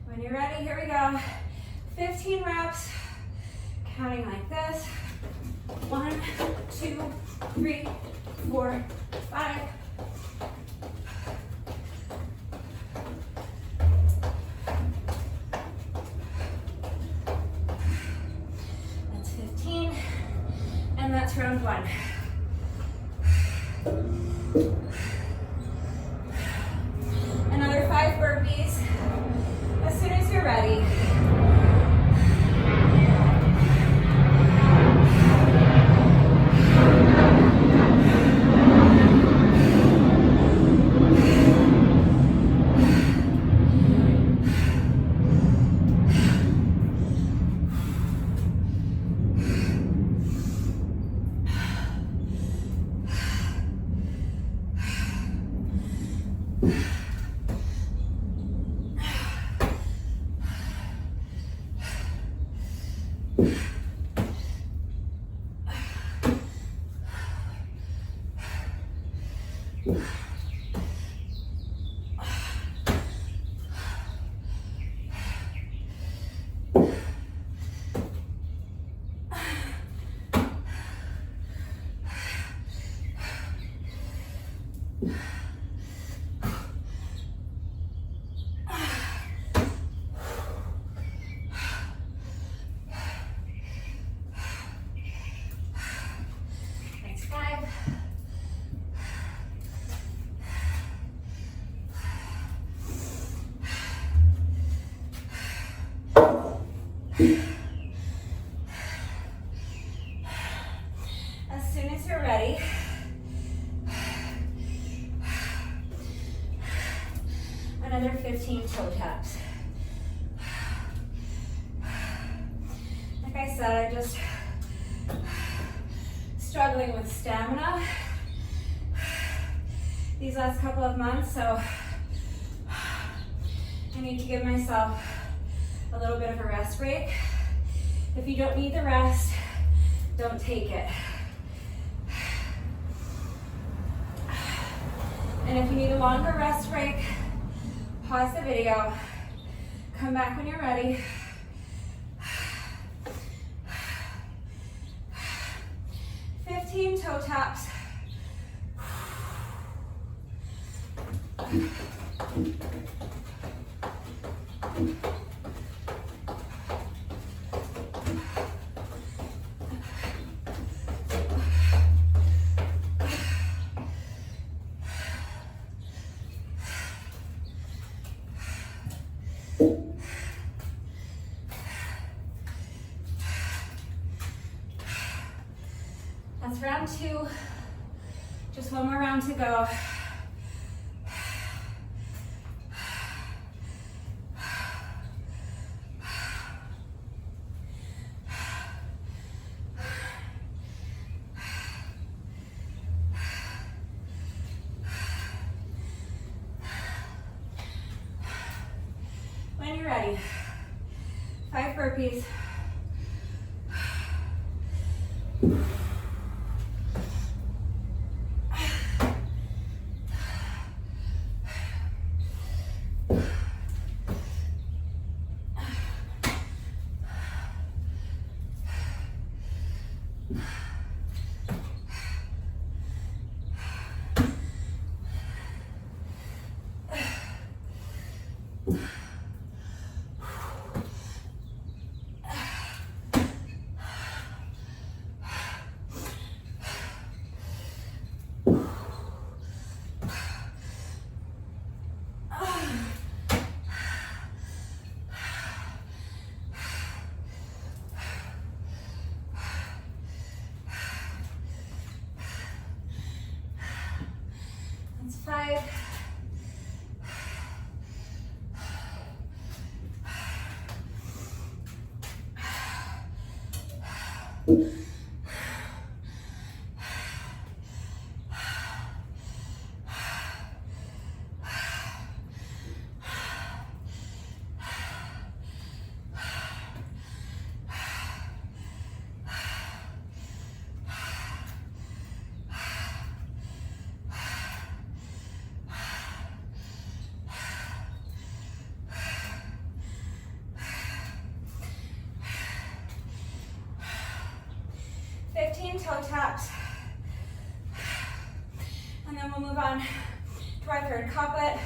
When you're ready, here we go. 15 reps, counting like this. 1, 2, 3, 4, 5. That's 15, and that's round 1. Another 5 burpees. As soon as you're ready. That's 5. As soon as you're ready, Another 15 toe taps. Like I said, I'm just struggling with stamina these last couple of months, so I need to give myself a little bit of a rest break. If you don't need the rest, don't take it. And if you need a longer rest break, pause the video, come back when you're ready. Toe taps. That's round 2. Just one more round to go. When you're ready, 5 burpees. That's 5. Toe taps, and then we'll move on to our third couplet.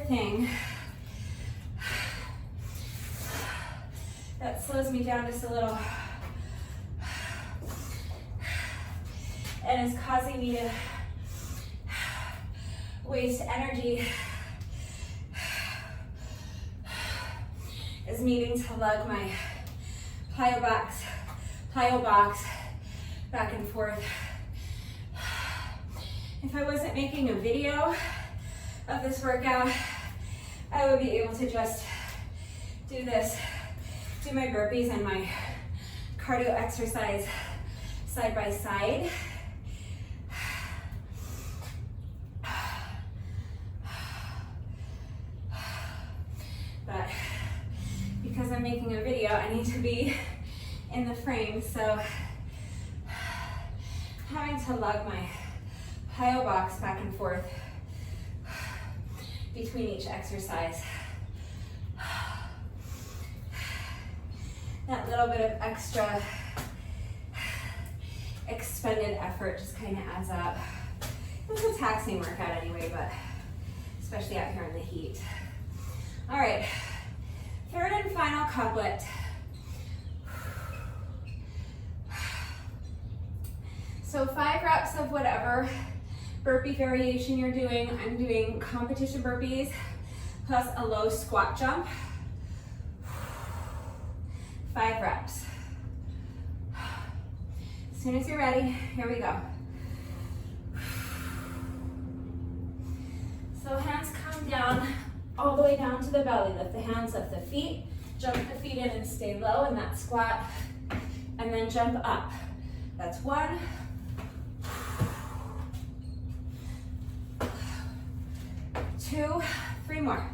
Thing that slows me down just a little and is causing me to waste energy is needing to lug my plyo box back and forth. If I wasn't making a video of this workout, I would be able to just do this, do my burpees and my cardio exercise side by side. But because I'm making a video, I need to be in the frame, so having to lug my plyo box back and forth between each exercise. That little bit of extra expended effort just kind of adds up. It was a taxing workout anyway, but especially out here in the heat. All right, third and final couplet. So 5 reps of whatever burpee variation you're doing. I'm doing competition burpees plus a low squat jump. 5 reps. As soon as you're ready, here we go. So hands come down, all the way down to the belly. Lift the hands, lift the feet, jump the feet in and stay low in that squat, and then jump up. That's 1. 2, 3 more.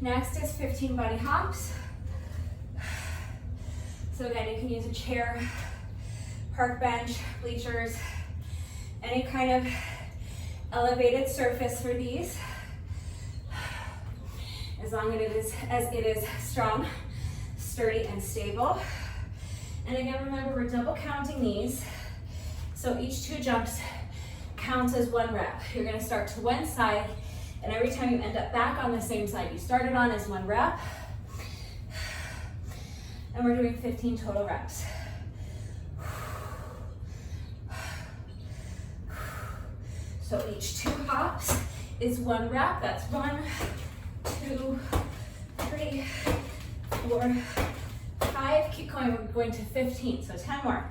Next is 15 bunny hops. So again, you can use a chair, park bench, bleachers, any kind of elevated surface for these, as long as it is strong, sturdy, and stable. And again, remember, we're double counting these, so each 2 jumps counts as 1 rep. You're gonna start to one side, and every time you end up back on the same side you started on is 1 rep. And we're doing 15 total reps. So each 2 hops is 1 rep. That's 1, 2, 3, 4, 5. Keep going, we're going to 15, so 10 more.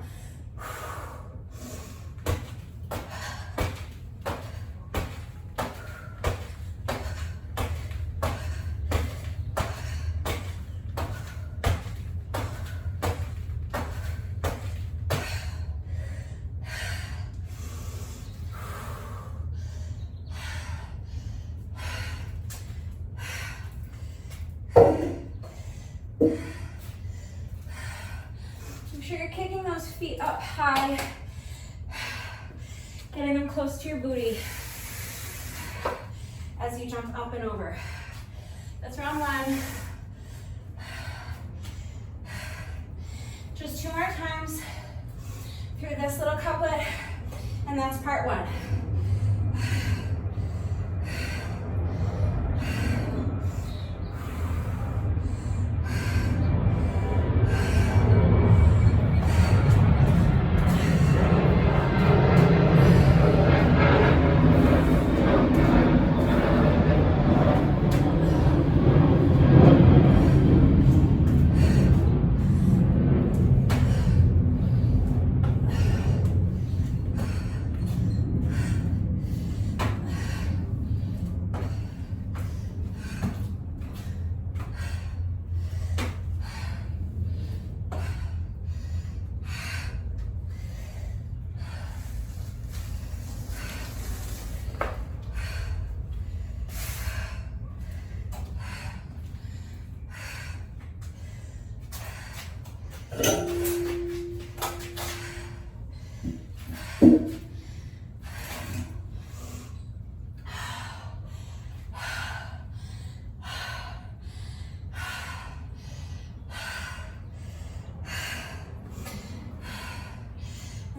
Make sure you're kicking those feet up high, getting them close to your booty as you jump up and over. That's round 1. Just 2 more times through this little couplet, and that's part 1.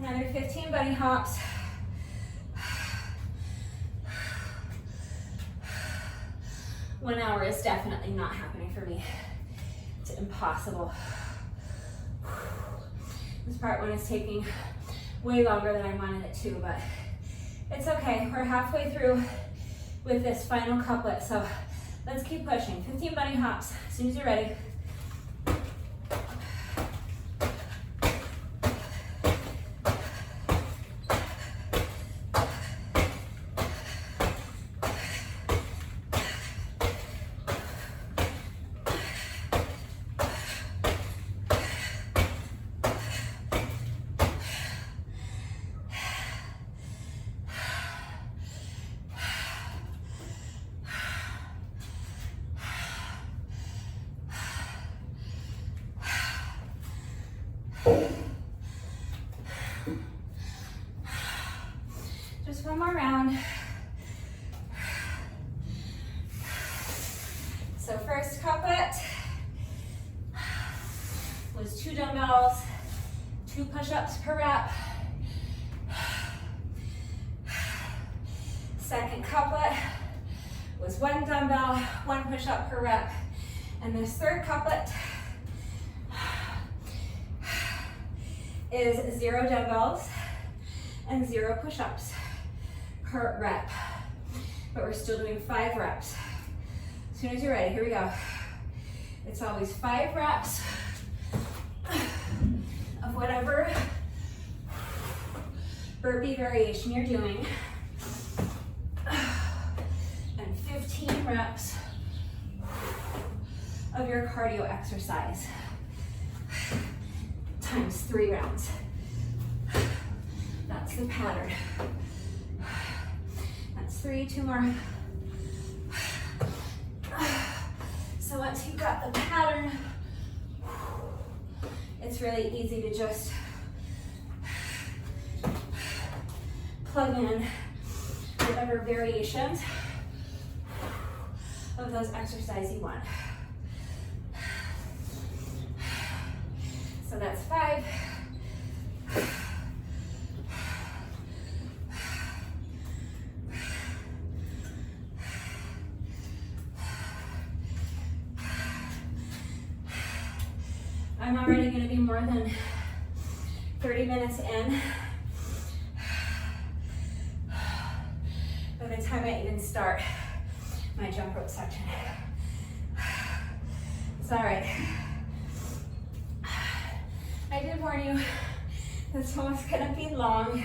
Another 15 bunny hops. One hour is definitely not happening for me. It's impossible. This part 1 is taking way longer than I wanted it to, but it's okay. We're halfway through with this final couplet, so let's keep pushing. 15 bunny hops, as soon as you're ready. Just one more round. So first couplet was 2 dumbbells, 2 push-ups per rep. Second couplet was 1 dumbbell, 1 push-up per rep. And this third couplet is 0 dumbbells and 0 push-ups per rep. But we're still doing 5 reps. As soon as you're ready, here we go. It's always 5 reps of whatever burpee variation you're doing. And 15 reps of your cardio exercise. Times 3 rounds. That's the pattern. That's 3, 2 more. So once you've got the pattern, it's really easy to just plug in whatever variations of those exercises you want. So that's 5. I'm already going to be more than 30 minutes in by the time I even start my jump rope section. It's all right. I did warn you this one was going to be long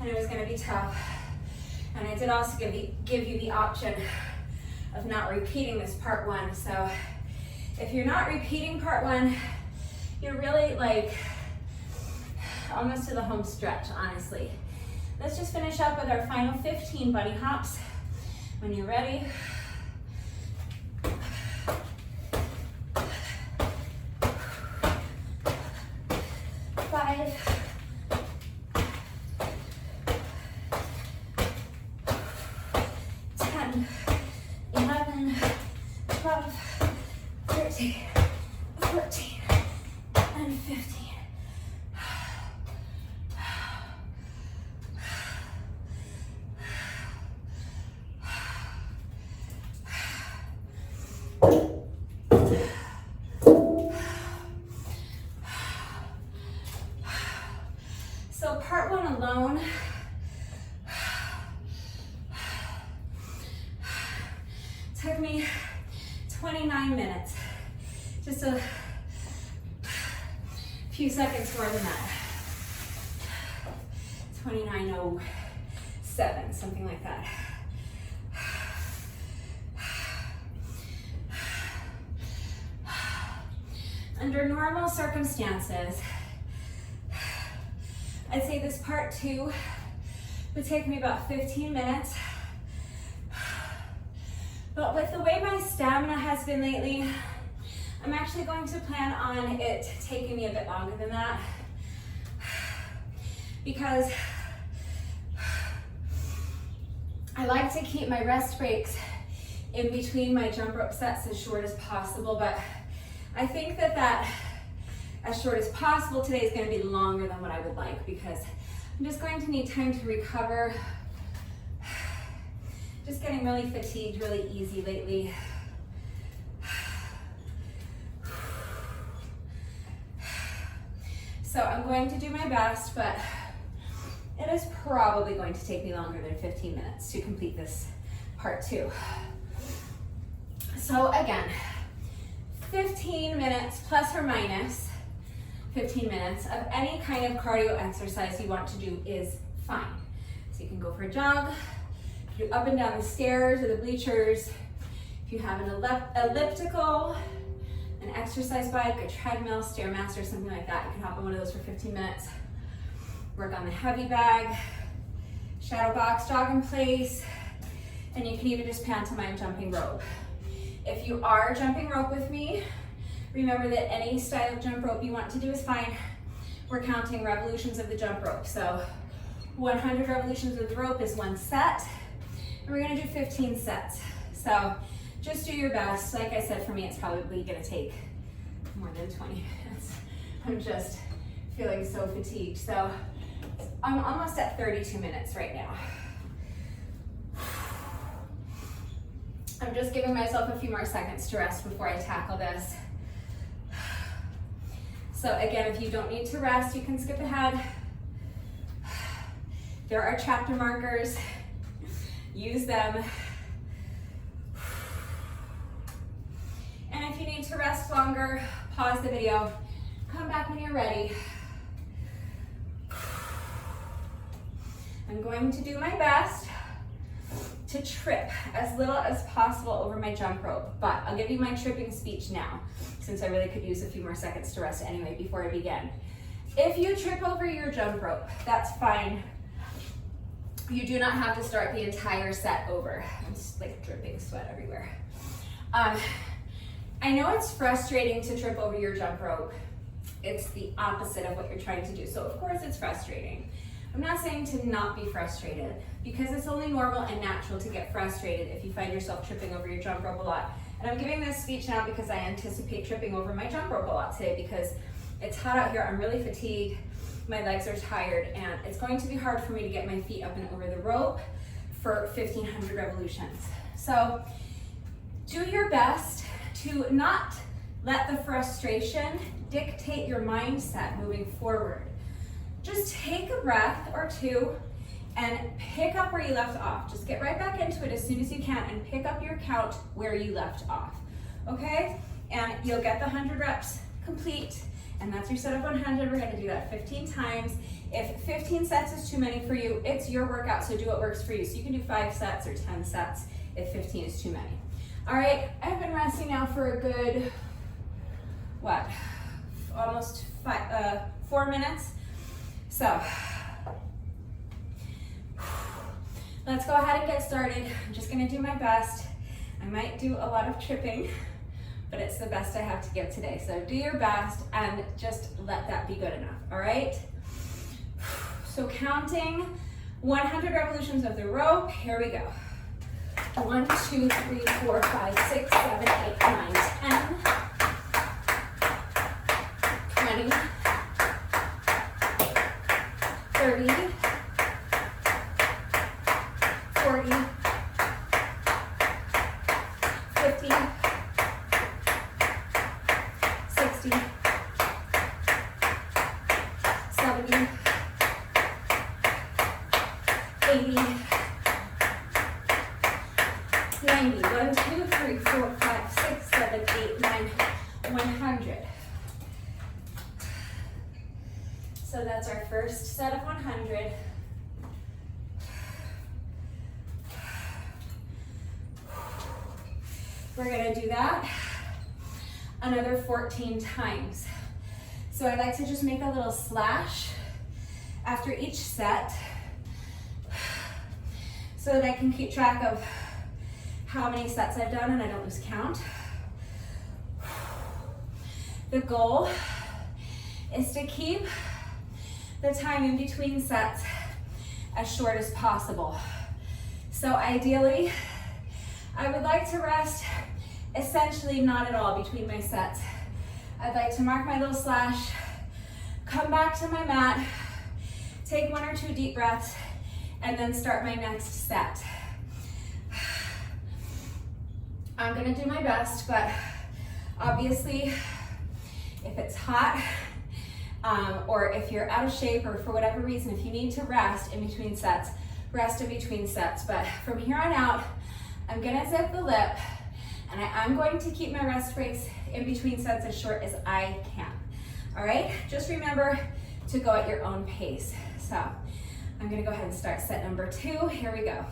and it was going to be tough. And I did also give you the option of not repeating this part 1. So if you're not repeating part 1, you're really like almost to the home stretch, honestly. Let's just finish up with our final 15 bunny hops. When you're ready. 5, 10, 11, 12, 13, 14, and 15. So part 1 alone took me 29 minutes. Just a few seconds more than that. 29:07, something like that. Under normal circumstances, I'd say this part 2 would take me about 15 minutes. But with the way my stamina has been lately, I'm actually going to plan on it taking me a bit longer than that. Because I like to keep my rest breaks in between my jump rope sets as short as possible, but I think that as short as possible today is going to be longer than what I would like because I'm just going to need time to recover. Just getting really fatigued really easy lately. So I'm going to do my best, but it is probably going to take me longer than 15 minutes to complete this part 2. So again, 15 minutes plus or minus 15 minutes of any kind of cardio exercise you want to do is fine. So you can go for a jog, do up and down the stairs or the bleachers. If you have an elliptical, an exercise bike, a treadmill, Stairmaster, something like that, you can hop on one of those for 15 minutes. Work on the heavy bag, shadow box, jog in place, and you can even just pantomime jumping rope. If you are jumping rope with me, remember that any style of jump rope you want to do is fine. we're counting revolutions of the jump rope. So 100 revolutions of the rope is 1 set, and we're gonna do 15 sets. So just do your best. Like I said, for me, it's probably gonna take more than 20 minutes. I'm just feeling so fatigued. So I'm almost at 32 minutes right now. I'm just giving myself a few more seconds to rest before I tackle this. So again, if you don't need to rest, you can skip ahead. There are chapter markers. Use them. And if you need to rest longer, pause the video. Come back when you're ready. I'm going to do my best to trip as little as possible over my jump rope, but I'll give you my tripping speech now, since I really could use a few more seconds to rest anyway before I begin. If you trip over your jump rope, that's fine. You do not have to start the entire set over. I'm just like dripping sweat everywhere. I know it's frustrating to trip over your jump rope. It's the opposite of what you're trying to do. So of course it's frustrating. I'm not saying to not be frustrated, because it's only normal and natural to get frustrated if you find yourself tripping over your jump rope a lot. And I'm giving this speech now because I anticipate tripping over my jump rope a lot today, because it's hot out here, I'm really fatigued, my legs are tired, and it's going to be hard for me to get my feet up and over the rope for 1,500 revolutions. So do your best to not let the frustration dictate your mindset moving forward. Just take a breath or two and pick up where you left off. Just get right back into it as soon as you can and pick up your count where you left off, okay? And you'll get the 100 reps complete, and that's your set of 100. We're gonna do that 15 times. If 15 sets is too many for you, it's your workout, so do what works for you. So you can do 5 sets or 10 sets if 15 is too many. All right, I've been resting now for a good, almost 4 minutes. So let's go ahead and get started. I'm just gonna do my best. I might do a lot of tripping, but it's the best I have to give today. So do your best and just let that be good enough, all right? So counting 100 revolutions of the rope, here we go. 1, 2, 3, 4, 5, 6, 7, 8, 9, 10, 20, 30, 40, 50, 60, 70, 80, 90, 1, 2, 3, 4, 5, 6, 7, 8, 9, 100. So that's our first set of 100. We're gonna do that another 14 times. So I like to just make a little slash after each set so that I can keep track of how many sets I've done and I don't lose count. The goal is to keep the time in between sets as short as possible. So ideally, I would like to rest essentially not at all between my sets. I'd like to mark my little slash, come back to my mat, take 1 or 2 deep breaths, and then start my next set. I'm gonna do my best, but obviously, if it's hot, or if you're out of shape, or for whatever reason, if you need to rest in between sets, rest in between sets. But from here on out, I'm gonna zip the lip, and I'm going to keep my rest breaks in between sets as short as I can. All right, just remember to go at your own pace. So I'm gonna go ahead and start set number 2. Here we go.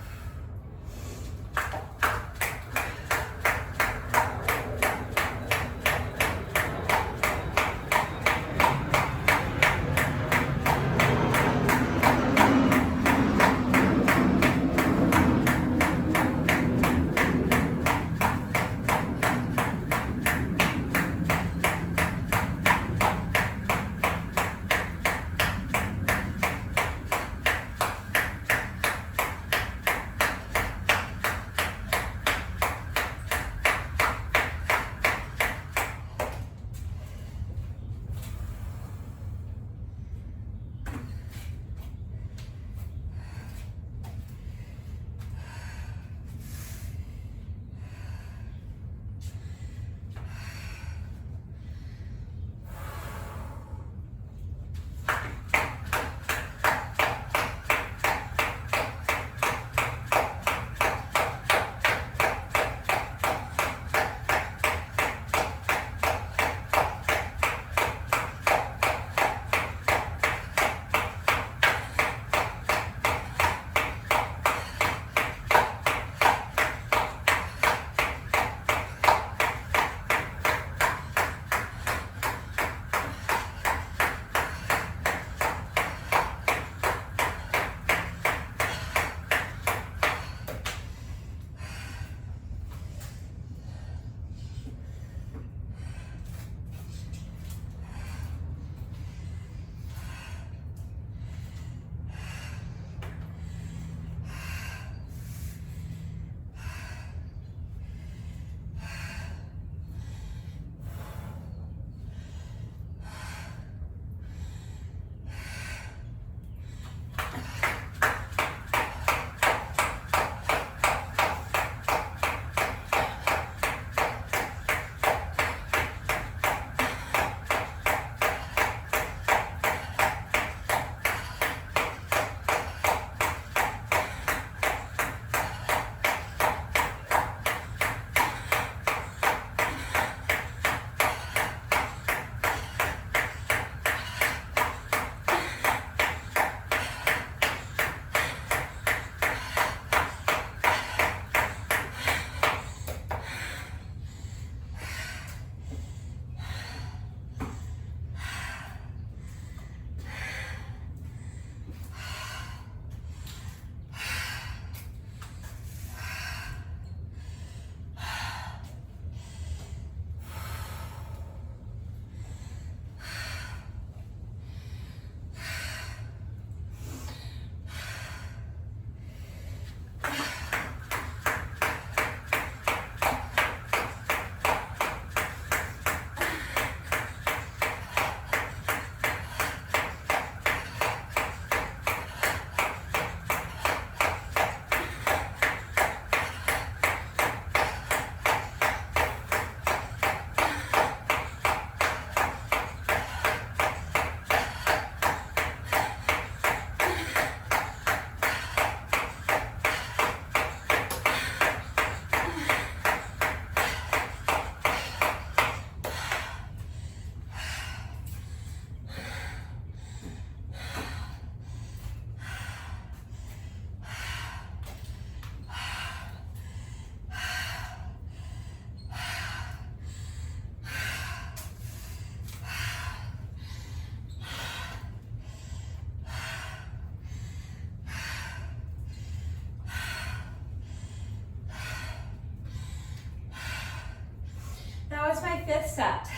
set.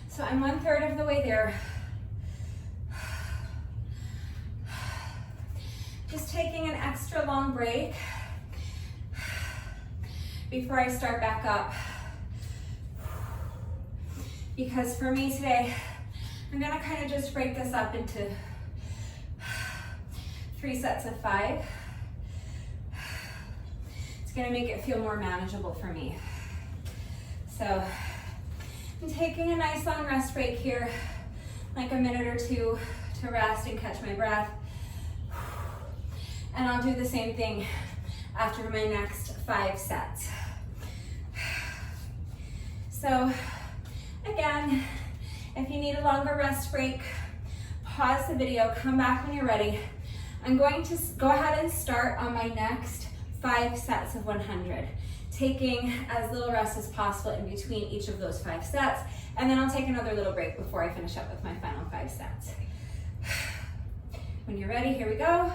So I'm 1/3 of the way there. Just taking an extra long break before I start back up. Because for me today, I'm gonna kind of just break this up into 3 sets of 5. It's gonna make it feel more manageable for me. So I'm taking a nice long rest break here, like a minute or 2 to rest and catch my breath. And I'll do the same thing after my next 5 sets. So again, if you need a longer rest break, pause the video, come back when you're ready. I'm going to go ahead and start on my next 5 sets of 100, taking as little rest as possible in between each of those 5 sets, and then I'll take another little break before I finish up with my final 5 sets. When you're ready, here we go.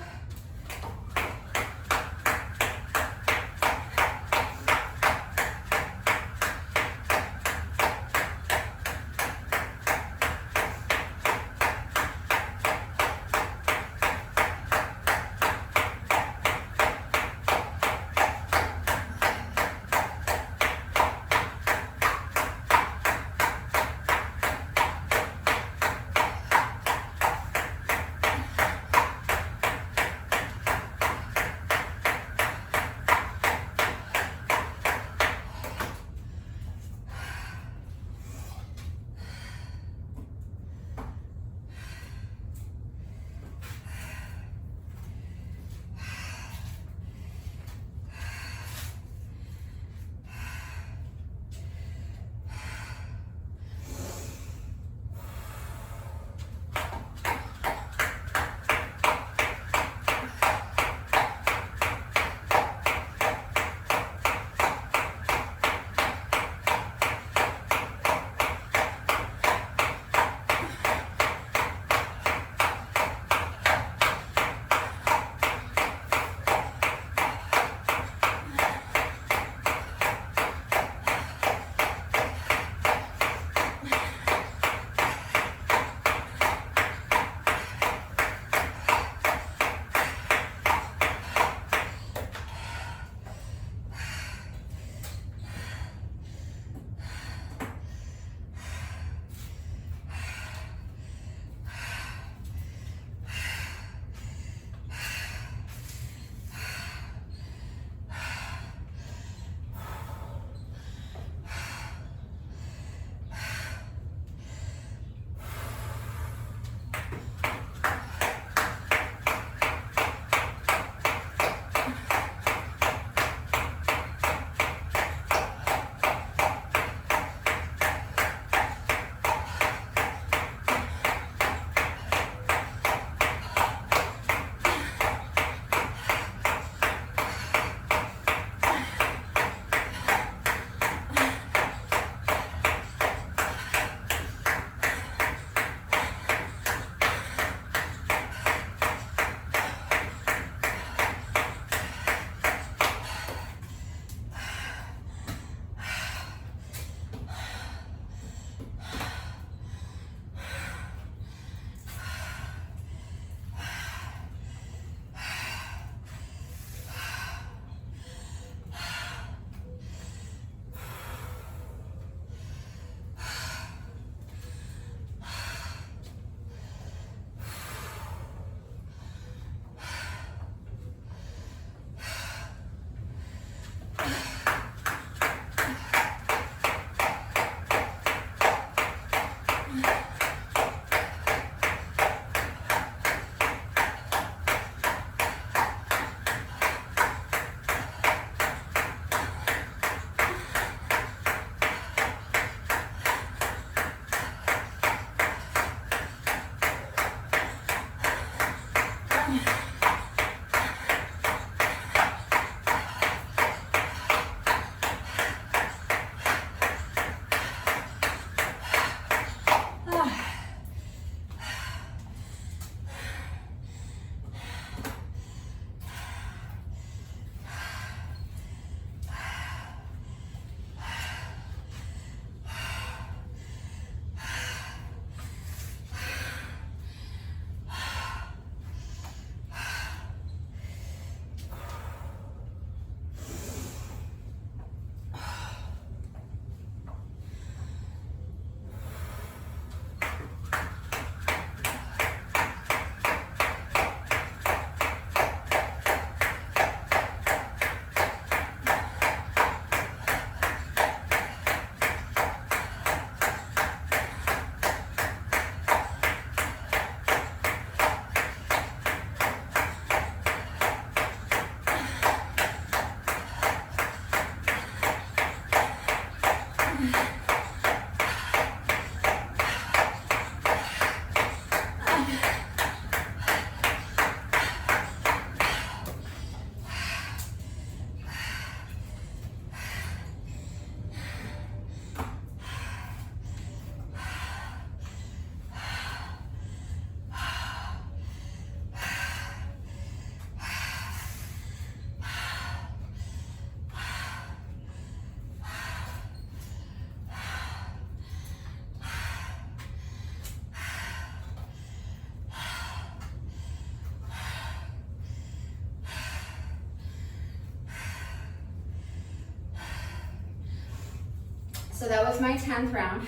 So that was my 10th round.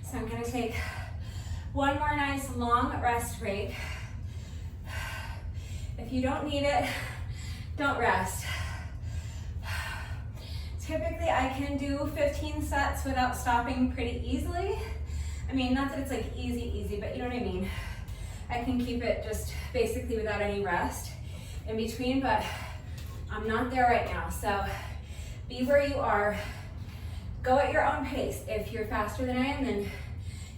So I'm gonna take one more nice long rest break. If you don't need it, don't rest. Typically I can do 15 sets without stopping pretty easily. I mean, not that it's like easy, but you know what I mean. I can keep it just basically without any rest in between, but I'm not there right now. So be where you are. Go at your own pace. If you're faster than I am, then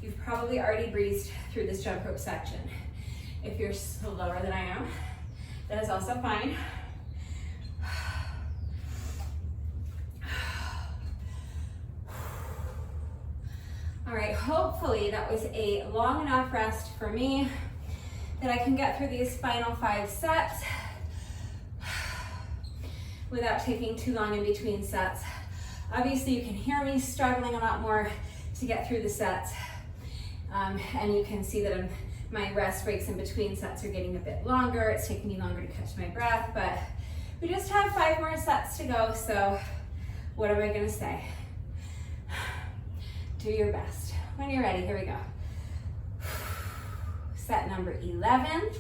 you've probably already breezed through this jump rope section. If you're slower than I am, that is also fine. All right, hopefully that was a long enough rest for me that I can get through these final 5 sets without taking too long in between sets. Obviously, you can hear me struggling a lot more to get through the sets. And you can see that my rest breaks in between sets are getting a bit longer. It's taking me longer to catch my breath, but we just have 5 more sets to go, so what am I gonna say? Do your best. When you're ready, here we go. Set number 11.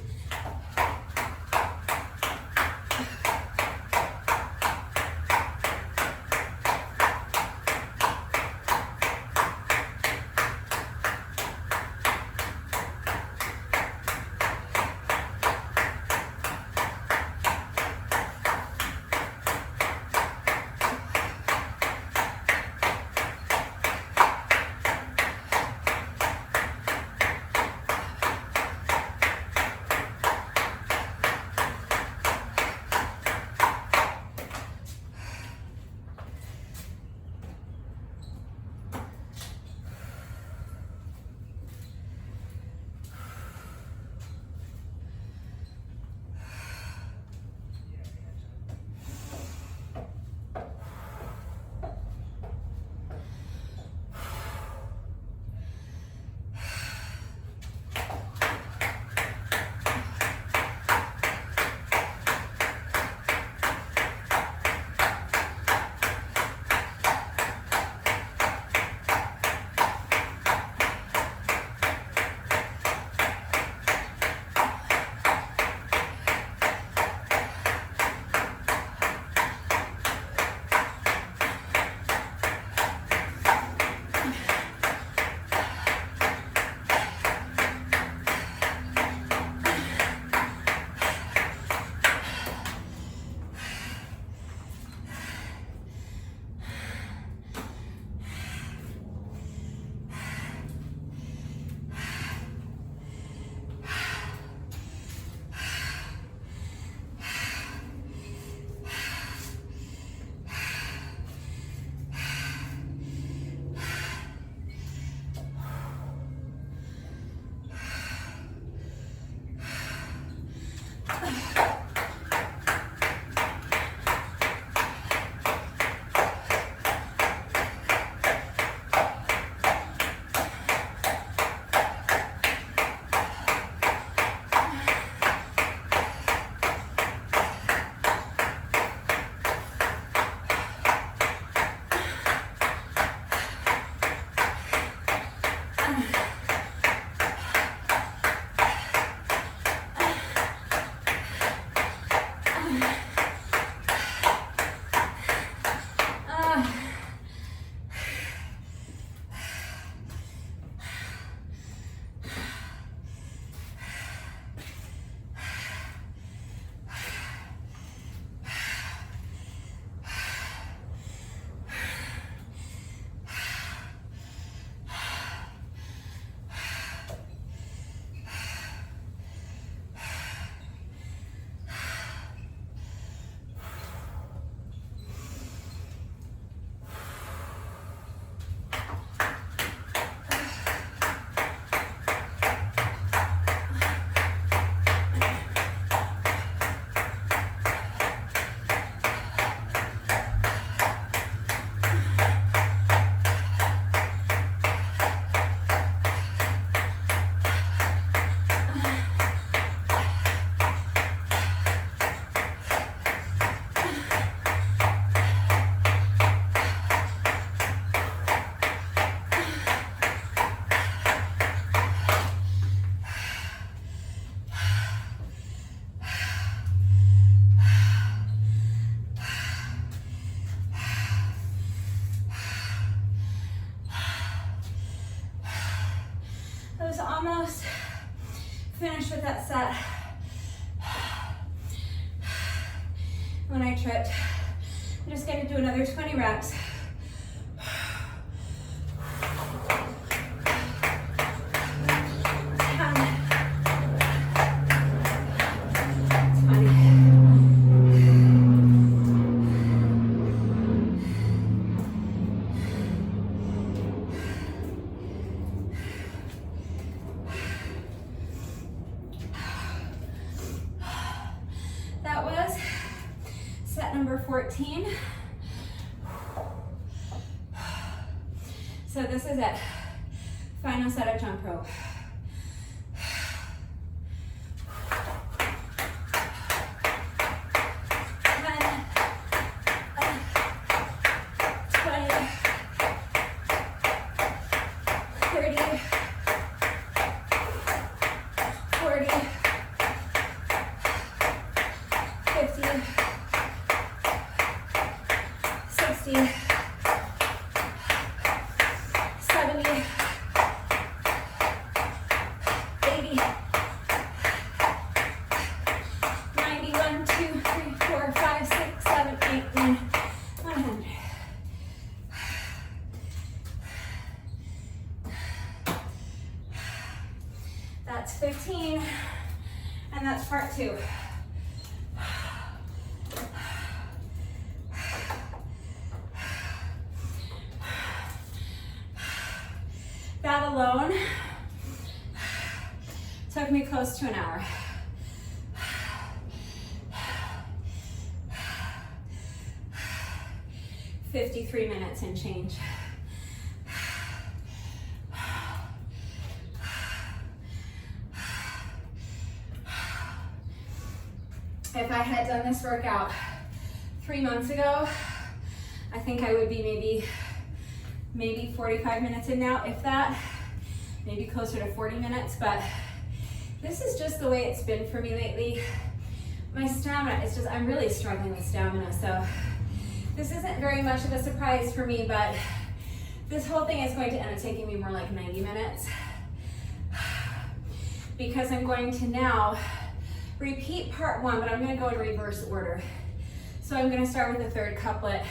almost finished with that set. When I tripped, I'm just gonna do another 20 reps. 14. So this is it. Final set of jump rope. 15, and that's part 2. That alone took me close to an hour. $53 minutes and change. If I had done this workout 3 months ago, I think I would be maybe 45 minutes in now, if that, maybe closer to 40 minutes, but this is just the way it's been for me lately. My stamina, it's just, I'm really struggling with stamina, so this isn't very much of a surprise for me, but this whole thing is going to end up taking me more like 90 minutes because I'm going to now repeat part 1, but I'm going to go in reverse order. So I'm going to start with the third couplet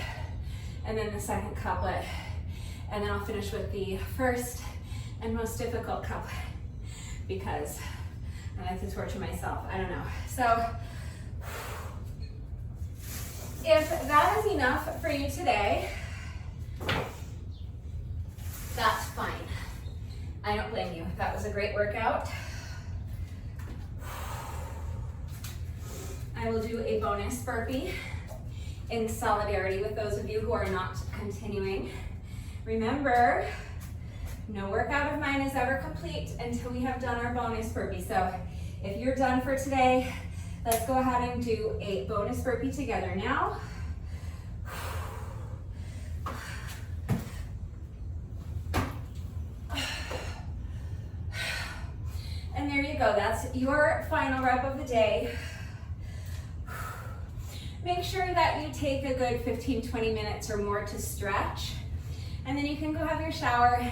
and then the second couplet, and then I'll finish with the first and most difficult couplet because I like to torture myself. I don't know. So if that is enough for you today, that's fine. I don't blame you. That was a great workout. I will do a bonus burpee in solidarity with those of you who are not continuing. Remember, no workout of mine is ever complete until we have done our bonus burpee. So if you're done for today, let's go ahead and do a bonus burpee together now. And there you go, that's your final rep of the day. Make sure that you take a good 15-20 minutes or more to stretch, and then you can go have your shower,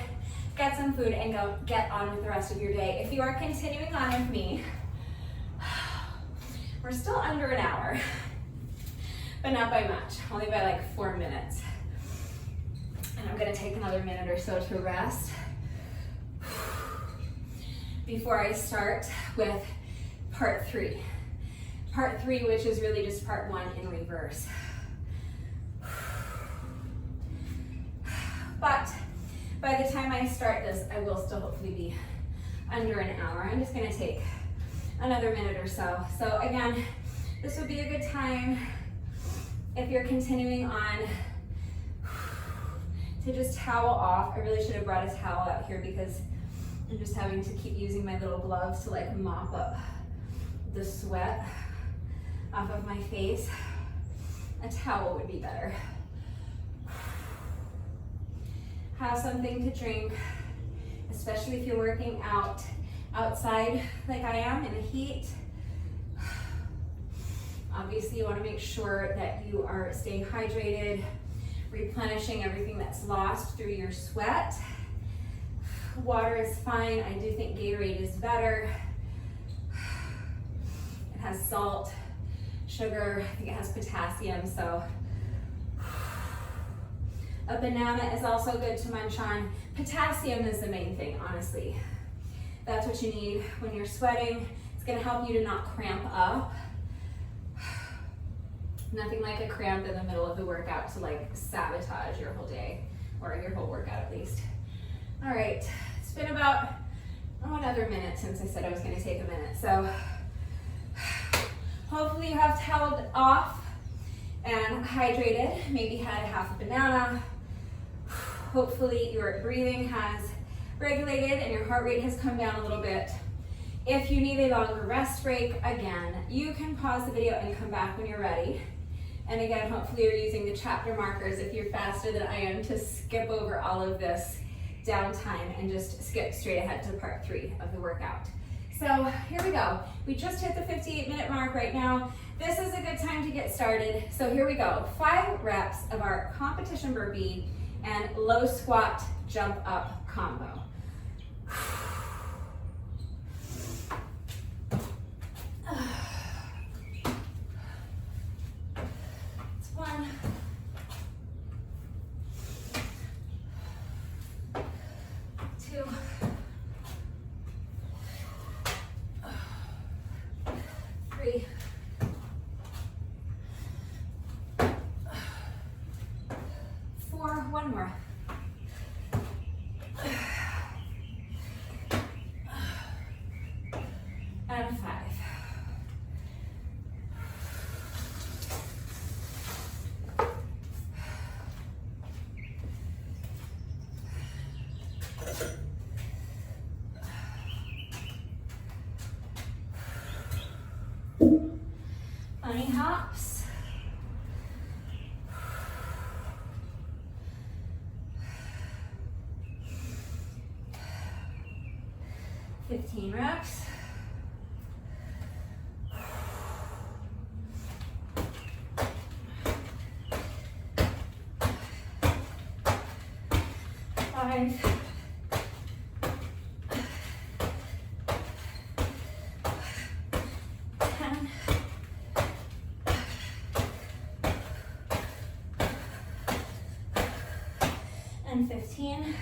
get some food, and go get on with the rest of your day. If you are continuing on with me, we're still under an hour, but not by much, only by like 4 minutes. And I'm gonna take another minute or so to rest before I start with part 3. Part 3, which is really just part 1 in reverse. But by the time I start this, I will still hopefully be under an hour. I'm just gonna take another minute or so. So again, this would be a good time if you're continuing on to just towel off. I really should have brought a towel out here because I'm just having to keep using my little gloves to like mop up the sweat off of my face. A towel would be better. Have something to drink, especially if you're working out outside like I am in the heat. Obviously, you want to make sure that you are staying hydrated, replenishing everything that's lost through your sweat. Water is fine. I do think Gatorade is better. It has salt, sugar, I think it has potassium, so. A banana is also good to munch on. Potassium is the main thing, honestly. That's what you need when you're sweating. It's gonna help you to not cramp up. Nothing like a cramp in the middle of the workout to like sabotage your whole day, or your whole workout at least. All right, it's been about another minute since I said I was gonna take a minute. So hopefully you have toweled off and hydrated, maybe had a half a banana. Hopefully your breathing has regulated and your heart rate has come down a little bit. If you need a longer rest break, again, you can pause the video and come back when you're ready. And again, hopefully you're using the chapter markers if you're faster than I am to skip over all of this downtime and just skip straight ahead to part 3 of the workout. So here we go. We just hit the 58-minute mark right now. This is a good time to get started. So here we go. 5 reps of our competition burpee and low squat jump up combo. It's 1, 2, 3, 4, 1 more. And 5. Bunny hops. 15 reps. 5. 10. And 15.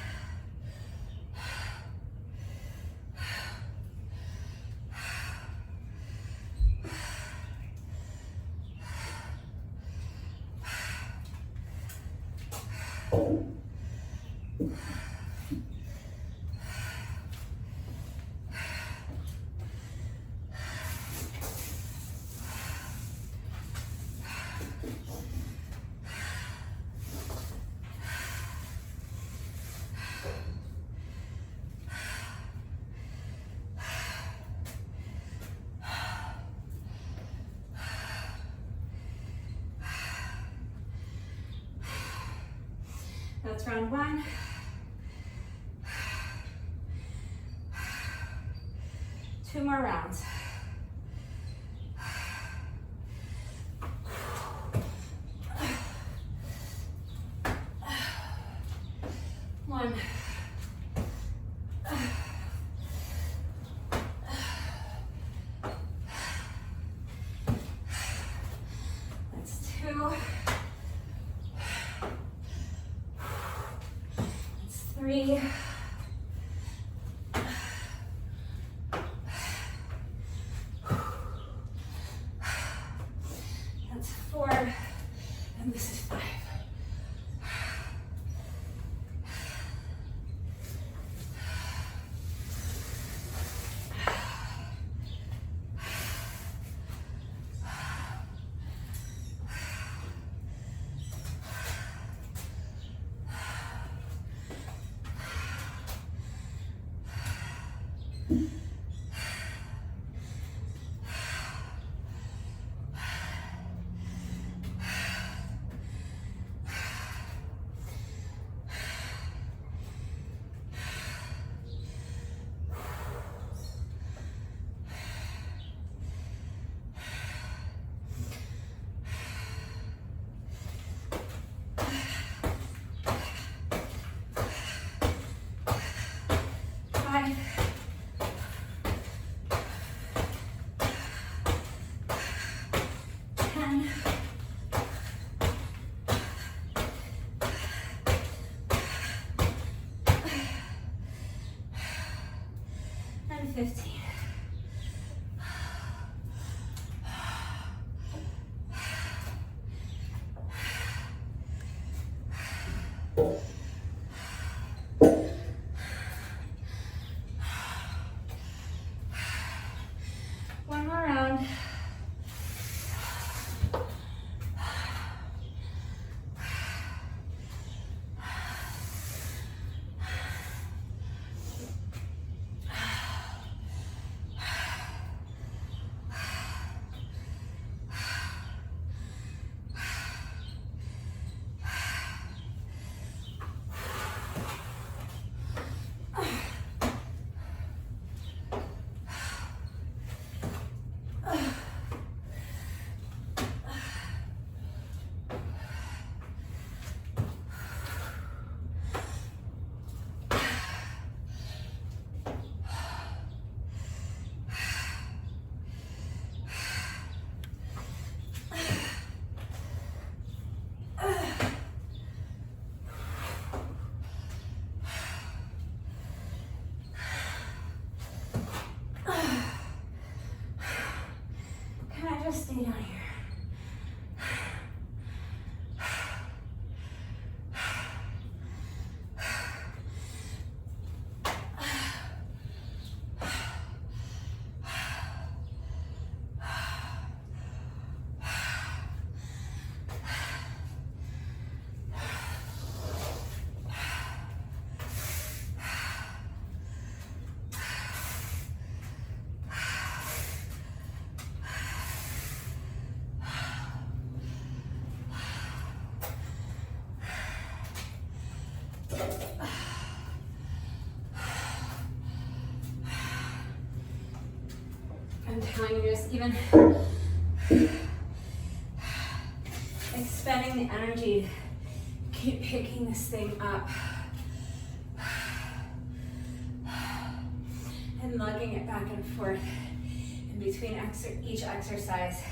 That's round 1. Two more rounds. 1. That's 2. That's 3. That's 4. And this is 5. 15. One more round. Just stay down here. I'm telling you, just even expending the energy, keep picking this thing up and lugging it back and forth in between each exercise.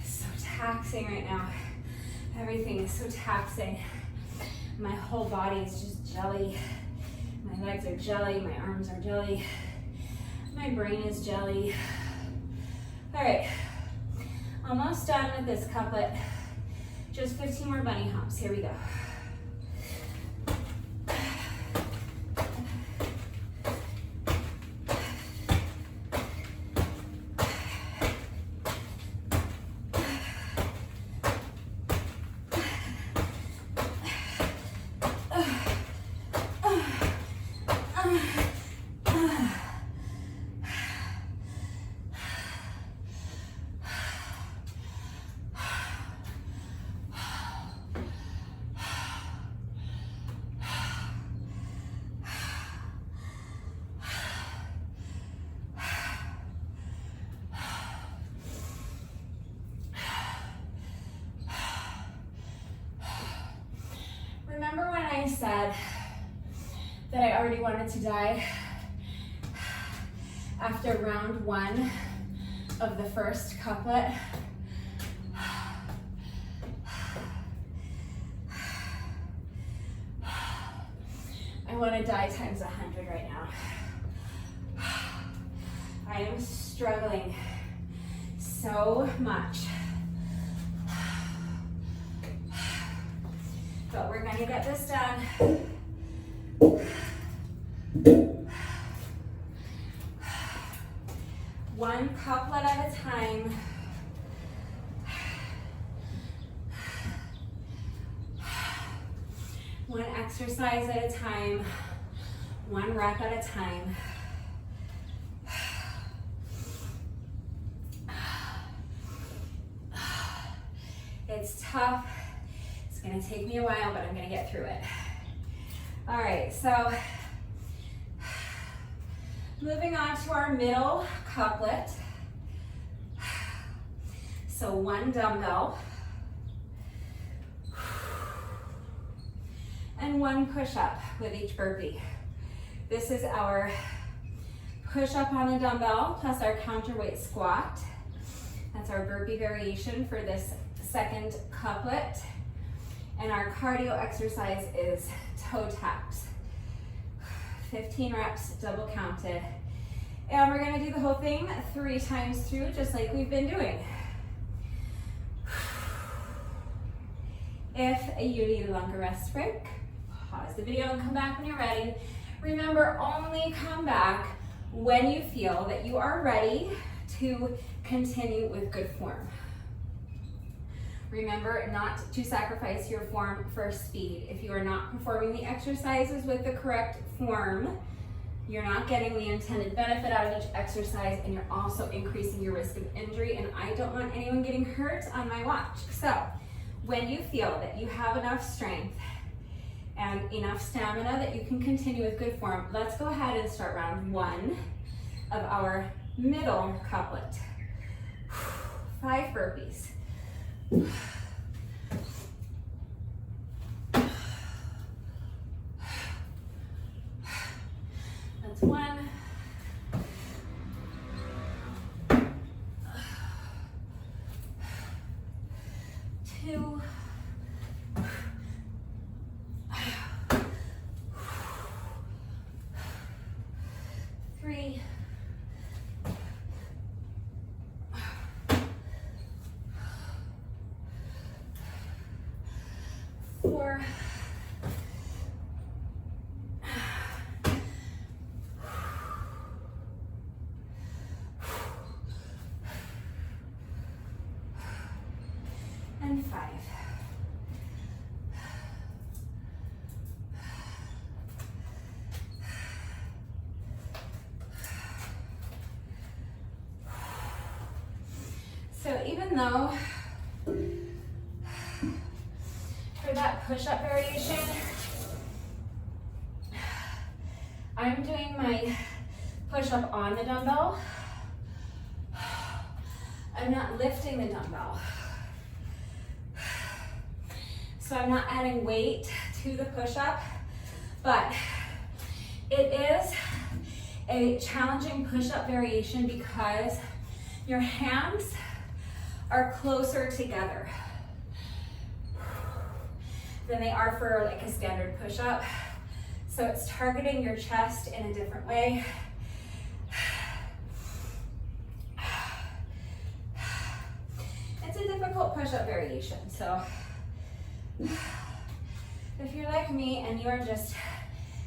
It's so taxing right now. Everything is so taxing. My whole body is just jelly. My legs are jelly, my arms are jelly. My brain is jelly. All right, almost done with this couplet. Just 15 more bunny hops. Here we go. Remember when I said that I already wanted to die after round 1 of the first couplet? I want to die times 100 right now. I am struggling so much. But we're gonna get this done. One couplet at a time. One exercise at a time. One rep at a time. It's tough. It's gonna take me a while, but I'm gonna get through it. All right, so moving on to our middle couplet. So one dumbbell and one push-up with each burpee. This is our push-up on the dumbbell plus our counterweight squat. That's our burpee variation for this second couplet. And our cardio exercise is toe taps. 15 reps, double counted. And we're gonna do the whole thing 3 times through, just like we've been doing. If you need a longer rest break, pause the video and come back when you're ready. Remember, only come back when you feel that you are ready to continue with good form. Remember not to sacrifice your form for speed. If you are not performing the exercises with the correct form, you're not getting the intended benefit out of each exercise, and you're also increasing your risk of injury, and I don't want anyone getting hurt on my watch. So when you feel that you have enough strength and enough stamina that you can continue with good form, let's go ahead and start round 1 of our middle couplet. 5 burpees. That's 1. 2. 3. 4. And 5. So even though for that push-up variation, I'm doing my push-up on the dumbbell, I'm not lifting the dumbbell. So I'm not adding weight to the push-up, but it is a challenging push-up variation because your hands are closer together than they are for like a standard push-up. So it's targeting your chest in a different way. It's a difficult push-up variation. So if you're like me and you're just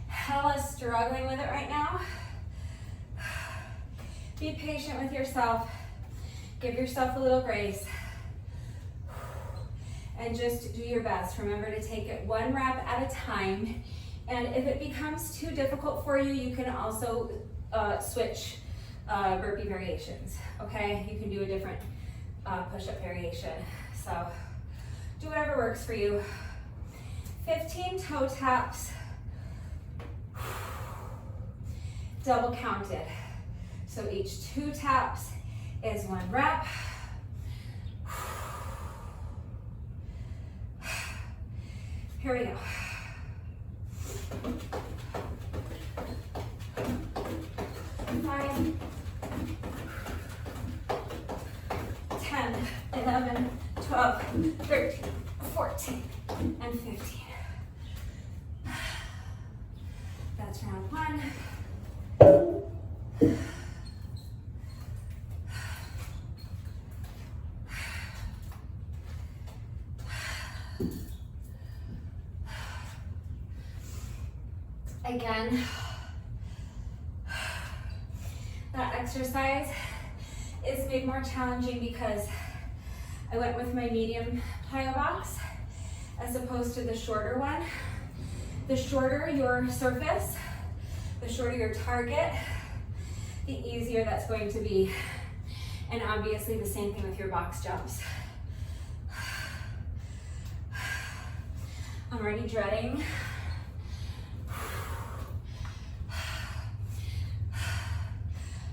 hella struggling with it right now, be patient with yourself. Give yourself a little grace and just do your best. Remember to take it 1 rep at a time. And if it becomes too difficult for you, you can also switch burpee variations, okay? You can do a different push-up variation. So do whatever works for you. 15 toe taps, double counted. So each 2 taps is 1 rep. Here we go. 5, 10, 11, 12, 13, 14, and 15. That's round 1. Again, that exercise is made more challenging because I went with my medium plyo box as opposed to the shorter one. The shorter your surface, the shorter your target, the easier that's going to be. And obviously the same thing with your box jumps. I'm already dreading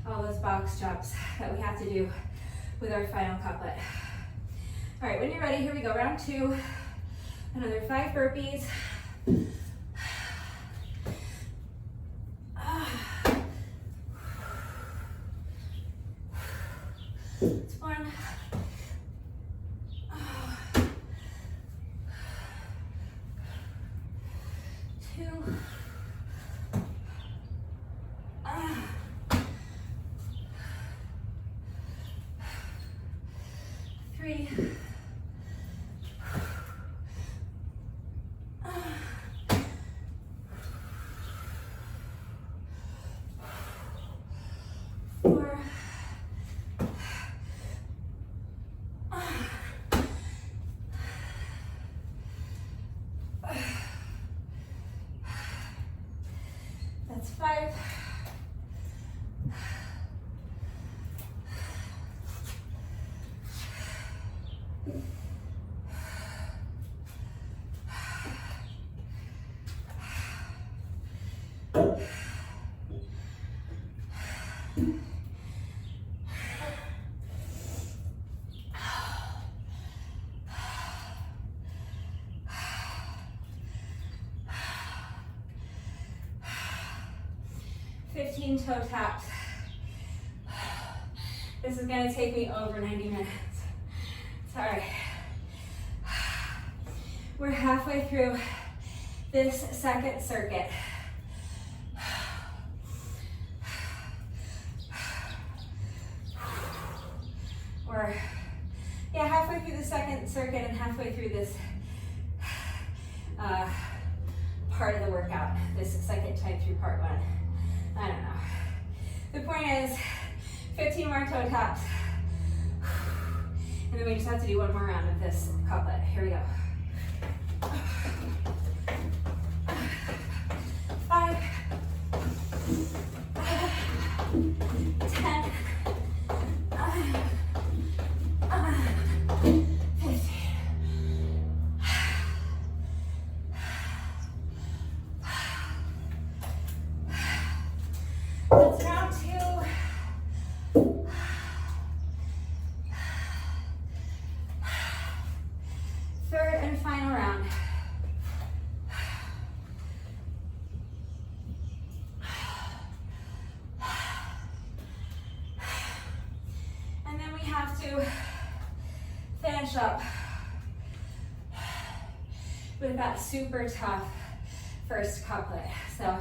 all those box jumps that we have to do with our final couplet. All right, when you're ready, here we go. Round 2, another 5 burpees. It's 1. 2. That's 5. 15 toe taps. This is gonna take me over 90 minutes. Sorry. We're halfway through this second circuit. Or, yeah, halfway through the second circuit and halfway through this part of the workout, this second time through part 1. I don't know. The point is, 15 more toe taps. And then we just have to do one more round of this couplet. Here we go. 5, 10, 15. That's round 2. Third and final round. And then we have to finish up with that super tough first couplet. So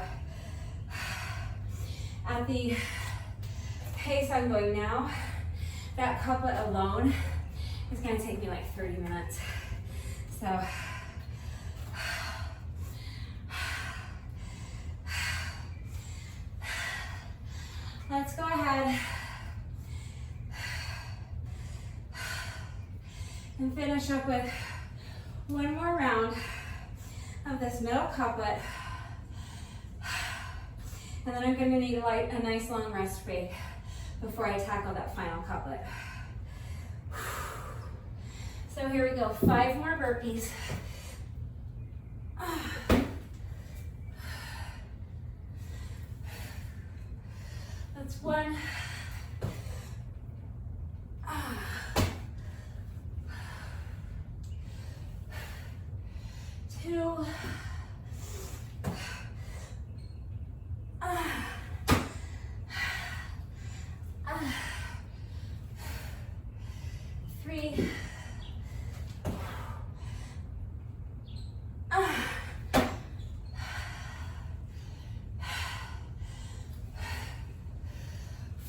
at the pace I'm going now, that couplet alone is going to take me like 30 minutes. So let's go ahead and finish up with one more round of this middle couplet. And then I'm going to need a nice long rest break before I tackle that final couplet. So here we go, 5 more burpees. That's 1. 2. 3.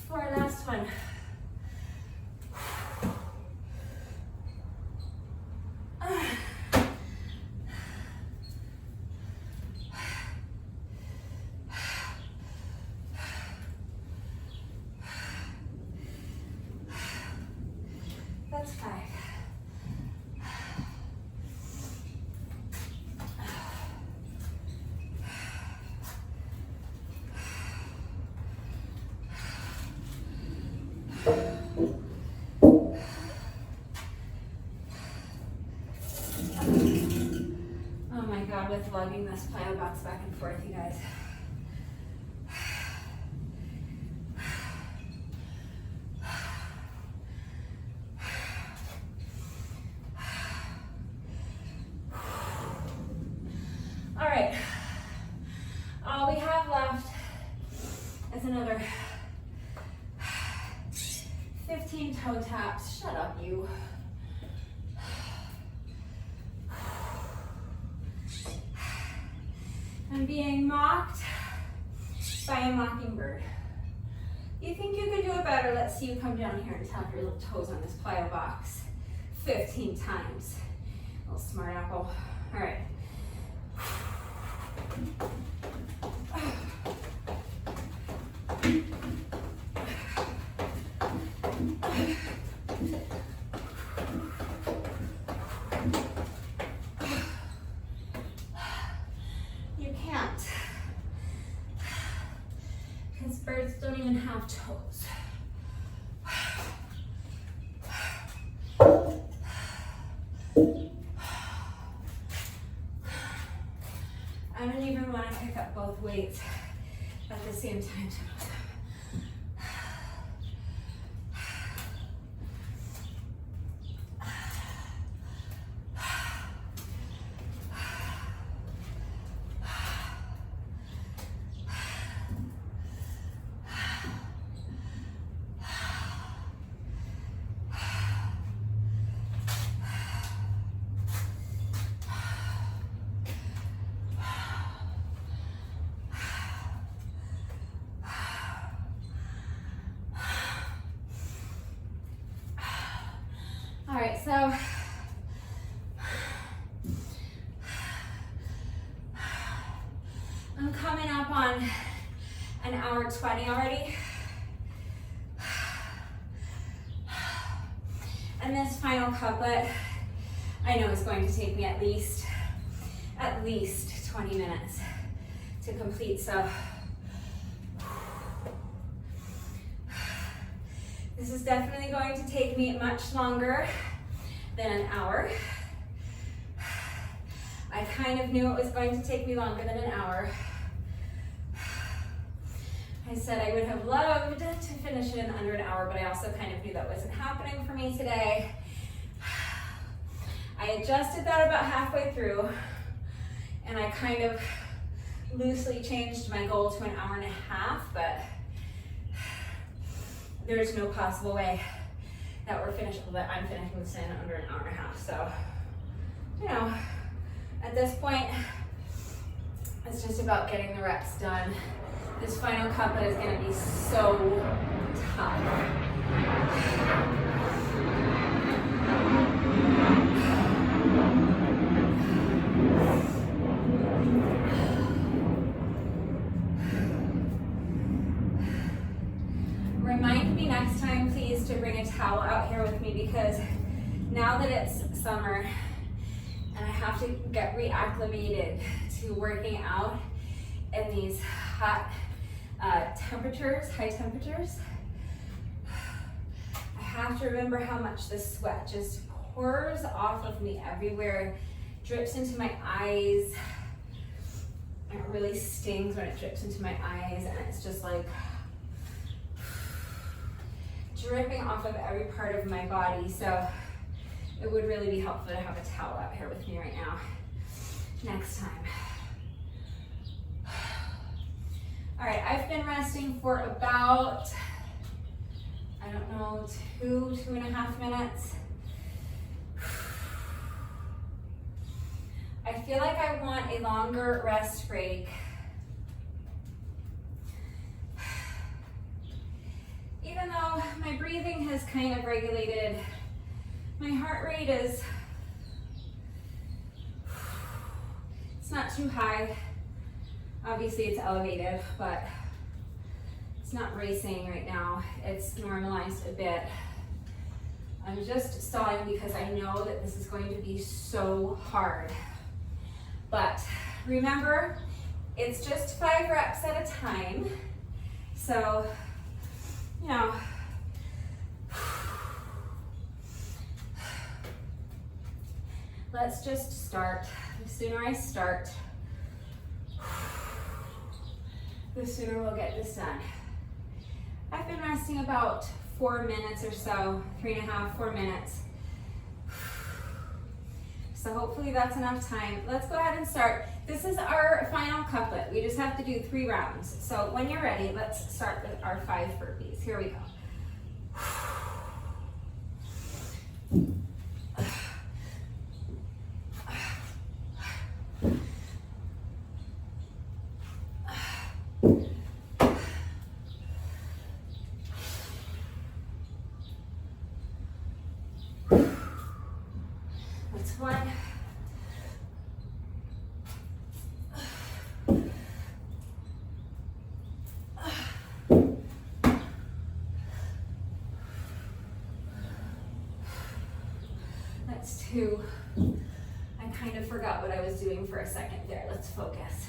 4, last one. That's 5. Oh my God, with lugging this plyo box back and forth, you guys. All right, all we have left is another 15 toe taps. Shut up, you. I'm being mocked by a mockingbird. You think you could do it better? Let's see you come down here and tap your little toes on this plyo box 15 times. Little smart apple. All right. You can't even have toes. I don't even want to pick up both weights at the same time. All right, so I'm coming up on an hour 20 already. And this final couplet, I know is going to take me at least 20 minutes to complete, so this is definitely going to take me much longer than an hour. I kind of knew it was going to take me longer than an hour. I said I would have loved to finish it in under an hour, but I also kind of knew that wasn't happening for me today. I adjusted that about halfway through, and I kind of loosely changed my goal to an hour and a half, but there's no possible way that I'm finishing this in under an hour and a half. So, you know, at this point, it's just about getting the reps done. This final couplet is going to be so tough. Remind me next time, please, to bring a towel out here with me, because now that it's summer and I have to get reacclimated to working out in these hot high temperatures, I have to remember how much the sweat just pours off of me everywhere, drips into my eyes. It really stings when it drips into my eyes, and it's just like dripping off of every part of my body. So it would really be helpful to have a towel out here with me right now next time. All right, I've been resting for about, I don't know, 2.5 minutes. I feel like I want a longer rest break. Even though my breathing has kind of regulated, my heart rate is, it's not too high. Obviously it's elevated, but it's not racing right now. It's normalized a bit. I'm just stalling because I know that this is going to be so hard. But remember, it's just 5 reps at a time. So, you know, let's just start. The sooner I start, the sooner we'll get this done. I've been resting about 4 minutes or so, 3.5, 4 minutes. So hopefully that's enough time. Let's go ahead and start. This is our final couplet. We just have to do 3 rounds. So when you're ready, let's start with our 5 burpees. Here we go. That's 1. That's 2. I kind of forgot what I was doing for a second there. Let's focus.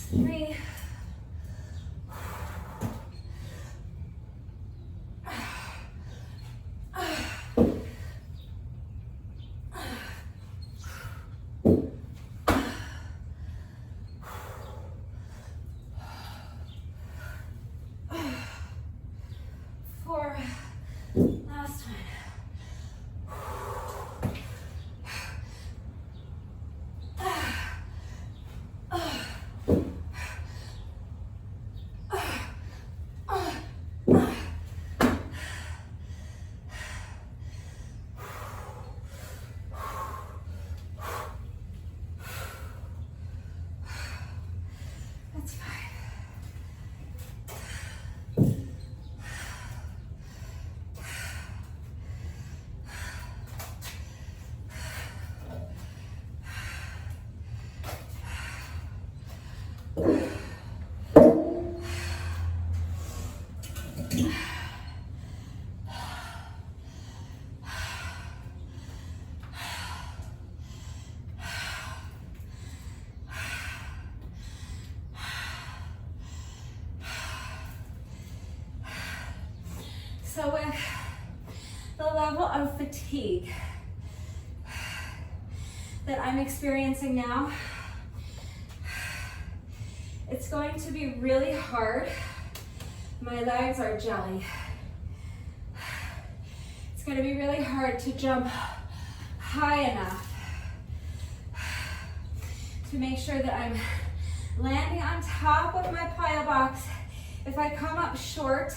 3. 4. Last one. That's 5. So with the level of fatigue that I'm experiencing now, it's going to be really hard. My legs are jelly. It's going to be really hard to jump high enough to make sure that I'm landing on top of my plyo box. If I come up short,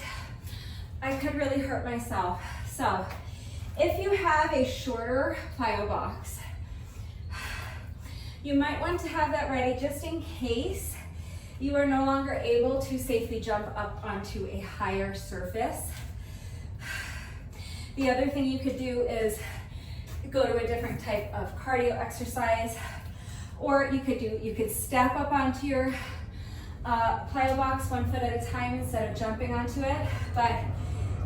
I could really hurt myself. So if you have a shorter plyo box, you might want to have that ready just in case you are no longer able to safely jump up onto a higher surface. The other thing you could do is go to a different type of cardio exercise, or you could step up onto your plyo box 1 foot at a time instead of jumping onto it. But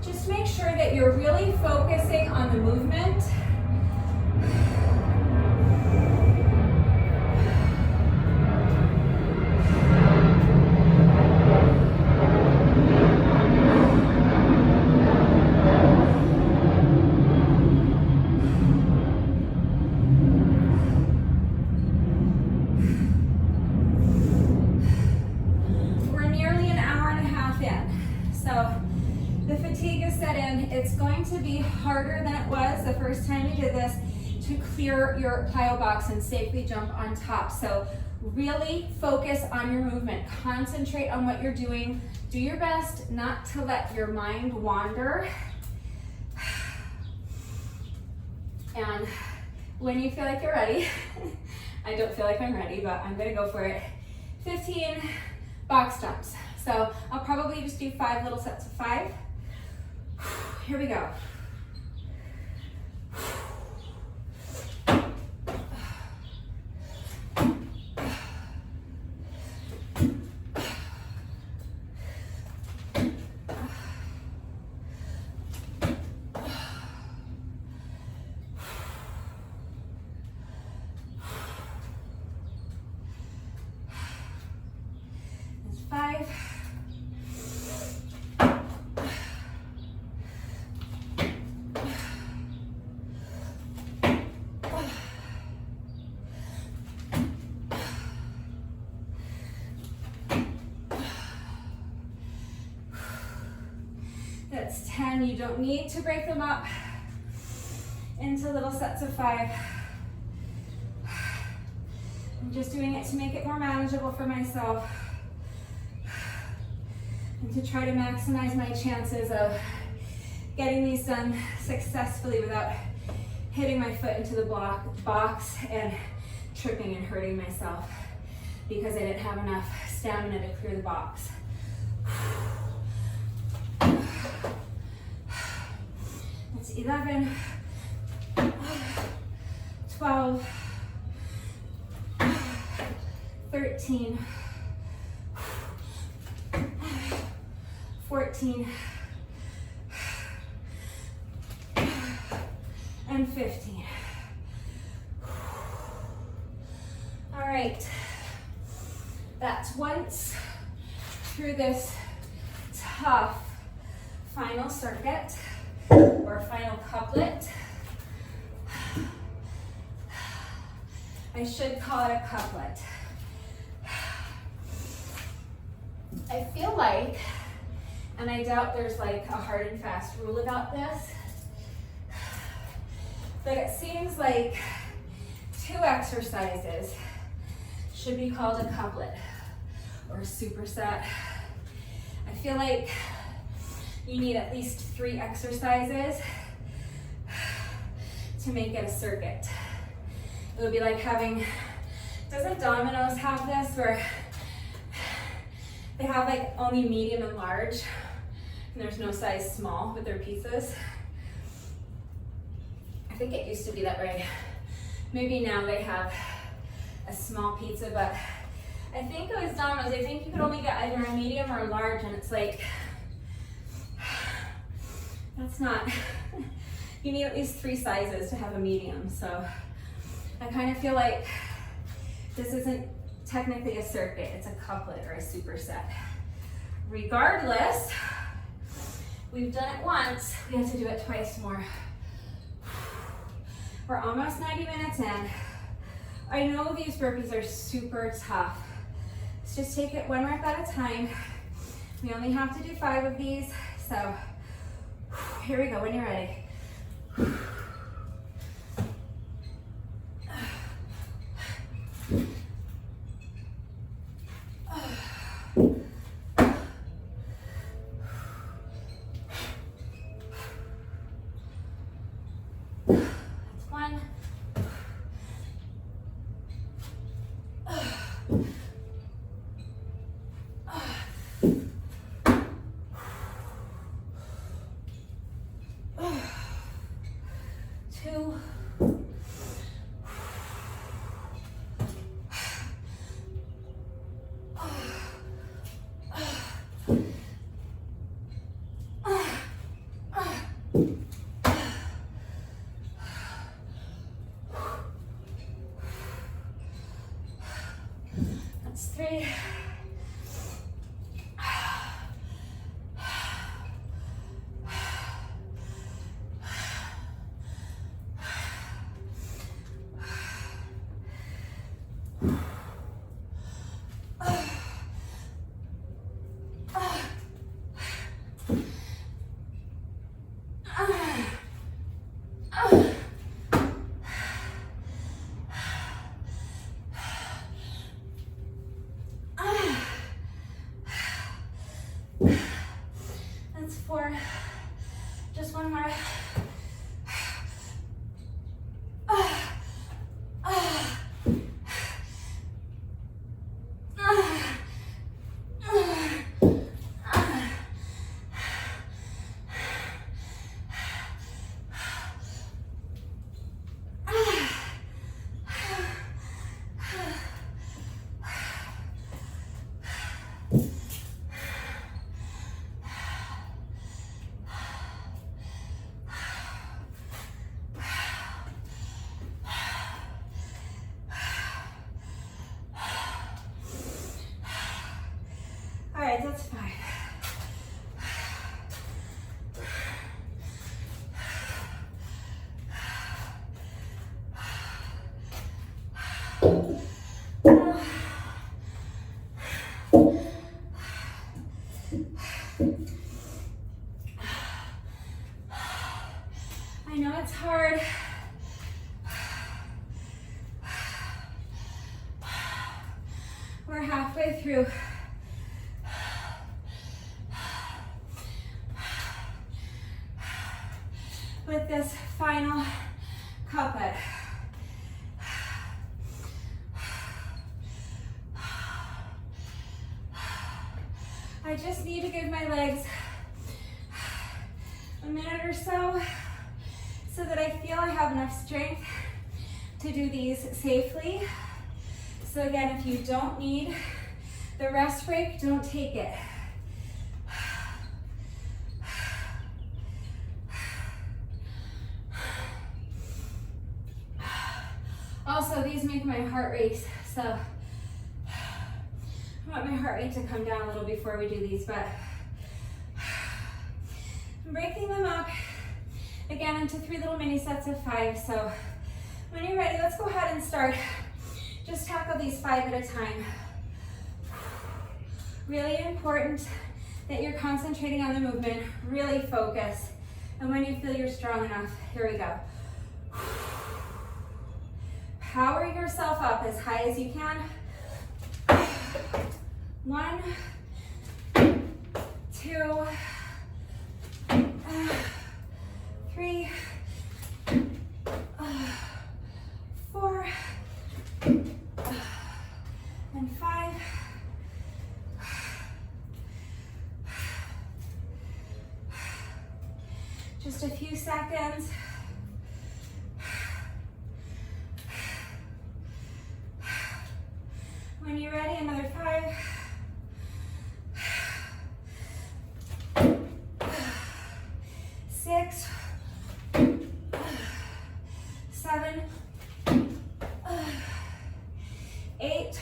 just make sure that you're really focusing on the movement. We're nearly an hour and a half in, so the fatigue is set in. It's going to be harder than it was the first time you did this to clear your plyo box and safely jump on top. So really focus on your movement. Concentrate on what you're doing. Do your best not to let your mind wander. And when you feel like you're ready, I don't feel like I'm ready, but I'm gonna go for it. 15 box jumps. So I'll probably just do 5 little sets of 5. Here we go. That's 5. That's 10. You don't need to break them up into little sets of 5. I'm just doing it to make it more manageable for myself and to try to maximize my chances of getting these done successfully without hitting my foot into the box and tripping and hurting myself because I didn't have enough stamina to clear the box. That's 11, 12, 13, 14, and 15. All right, That's once through this tough final circuit or final couplet. I should call it a couplet. I feel like, and I doubt there's like a hard and fast rule about this, but it seems like 2 exercises should be called a couplet or a superset. I feel like you need at least 3 exercises to make it a circuit. It would be like having, doesn't Domino's have this where they have like only medium and large and there's no size small with their pizzas? I think it used to be that way. Maybe now they have a small pizza, but I think it was Domino's. I think you could only get either a medium or a large, and it's like, that's not, you need at least 3 sizes to have a medium. So I kind of feel like this isn't technically a circuit, it's a couplet or a superset. Regardless, we've done it once, we have to do it twice more. We're almost 90 minutes in. I know these burpees are super tough. Let's just take it 1 rep at a time. We only have to do 5 of these, so here we go when you're ready. That's 3. That's 4. Just 1 more. All right, that's 5. I know it's hard. We're halfway through. With this final couplet. I just need to give my legs a minute or so that I feel I have enough strength to do these safely. So again, if you don't need the rest break, don't take it. Also, these make my heart race, so want my heart rate to come down a little before we do these, but I'm breaking them up again into 3 little mini sets of 5. So when you're ready, let's go ahead and start. Just tackle these 5 at a time. Really important that you're concentrating on the movement, really focus. And when you feel you're strong enough, here we go. Power yourself up as high as you can. 1, 2, 3, 4, and 5. Just a few seconds. When you're ready, another 5. 6, 7, 8,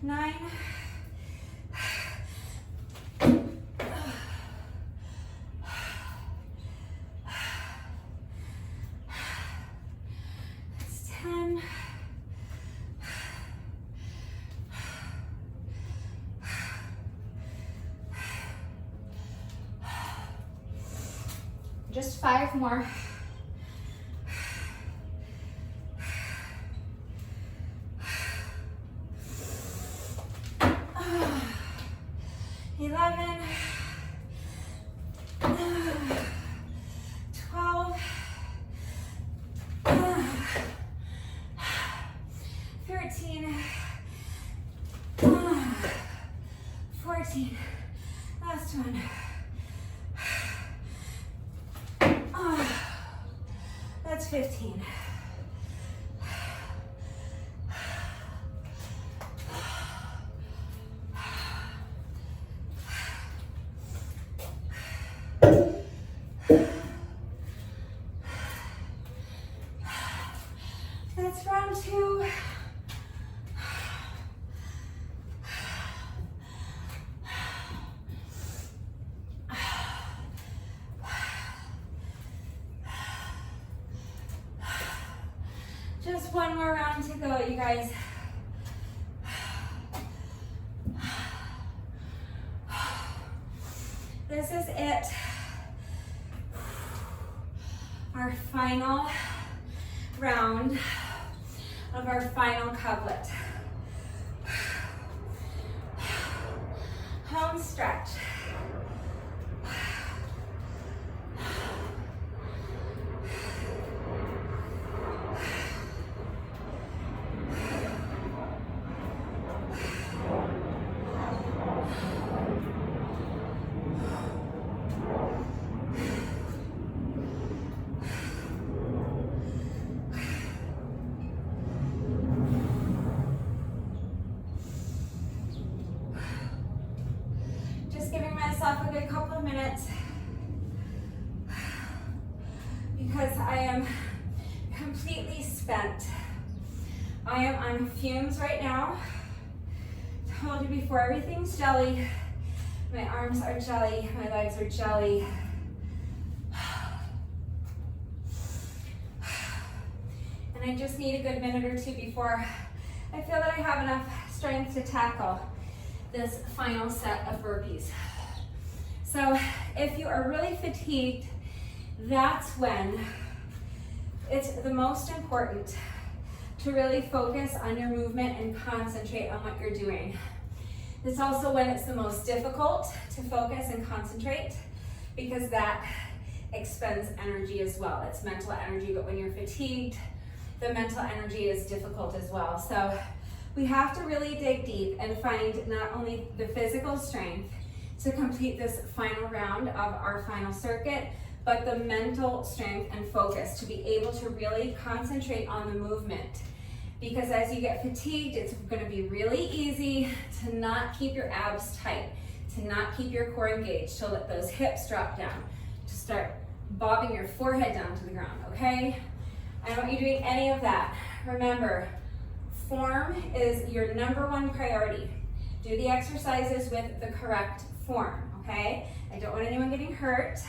9, 10. Just 5 more. 11, 12, 13, 14. Last one. That's 15. That's round 2. Just one more round to go, you guys. This is it. Our final round of our final couplet. Home stretch. A good couple of minutes because I am completely spent. I am on fumes right now. Told you before, everything's jelly. My arms are jelly, my legs are jelly. And I just need a good minute or 2 before I feel that I have enough strength to tackle this final set of burpees. So if you are really fatigued, that's when it's the most important to really focus on your movement and concentrate on what you're doing. It's also when it's the most difficult to focus and concentrate because that expends energy as well. It's mental energy, but when you're fatigued, the mental energy is difficult as well. So we have to really dig deep and find not only the physical strength to complete this final round of our final circuit, but the mental strength and focus to be able to really concentrate on the movement. Because as you get fatigued, it's gonna be really easy to not keep your abs tight, to not keep your core engaged, to let those hips drop down, to start bobbing your forehead down to the ground, okay? I don't want you doing any of that. Remember, Form is your number one priority. Do the exercises with the correct form, okay? I don't want anyone getting hurt.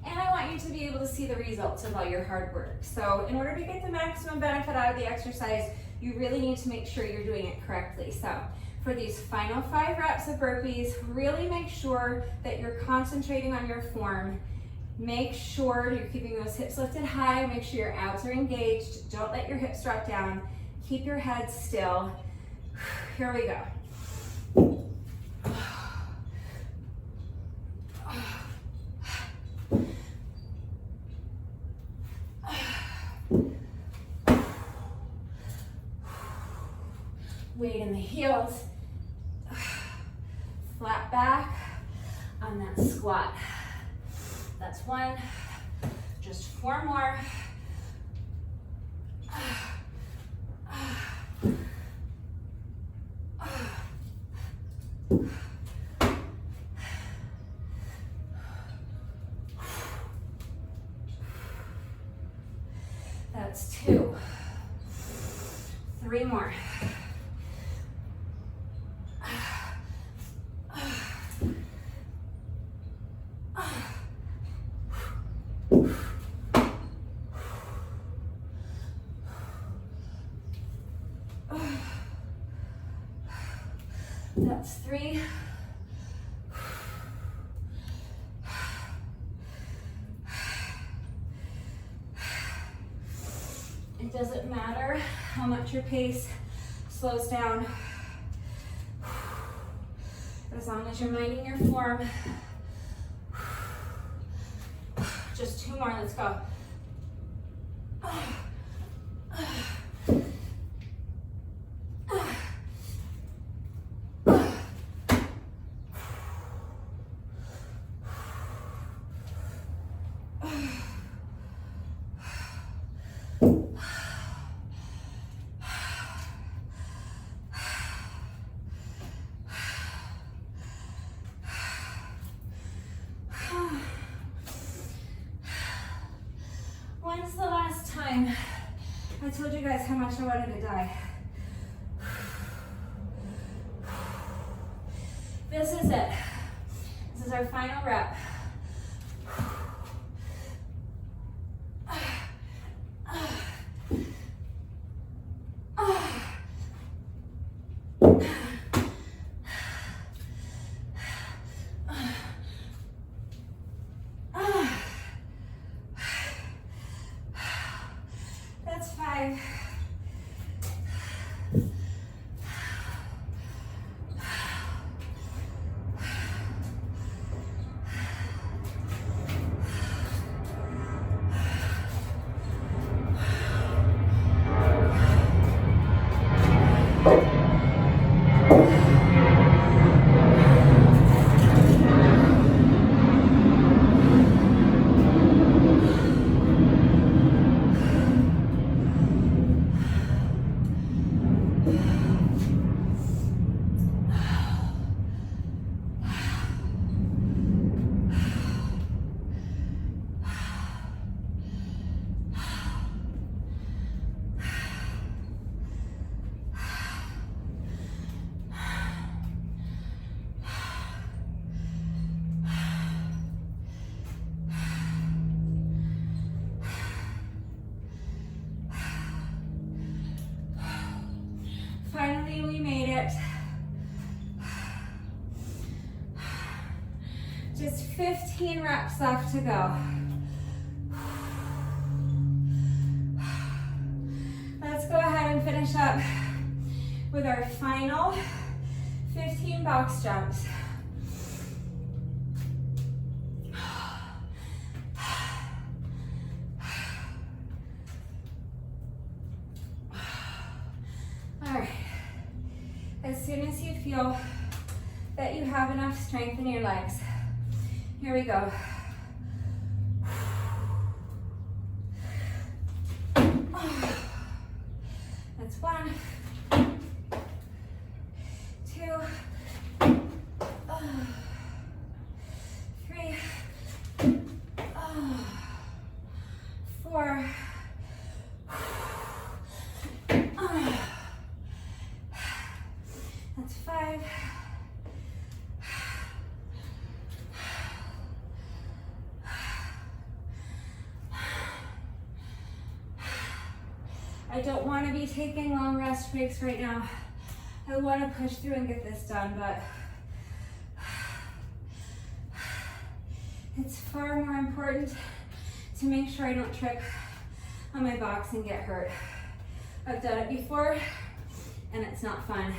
And I want you to be able to see the results of all your hard work. So in order to get the maximum benefit out of the exercise, you really need to make sure you're doing it correctly. So for these final 5 reps of burpees, really make sure that you're concentrating on your form. Make sure you're keeping those hips lifted high. Make sure your abs are engaged. Don't let your hips drop down. Keep your head still. Here we go. Weight in the heels. Flat back on that squat. That's 1. Just 4 more. That's 2. 3 more. That's 3. It doesn't matter how much your pace slows down, as long as you're minding your form. Just 2 more, let's go. When's the last time I told you guys how much I wanted to die? This is it. This is our final rep. That's 5. Finally, we made it. Just 15 reps left to go. Let's go ahead and finish up with our final 15 box jumps. All right. As soon as you feel that you have enough strength in your legs, here we go. That's 1, 2, 3, 4, I don't want to be taking long rest breaks right now. I want to push through and get this done, but it's far more important to make sure I don't trip on my box and get hurt. I've done it before and it's not fun.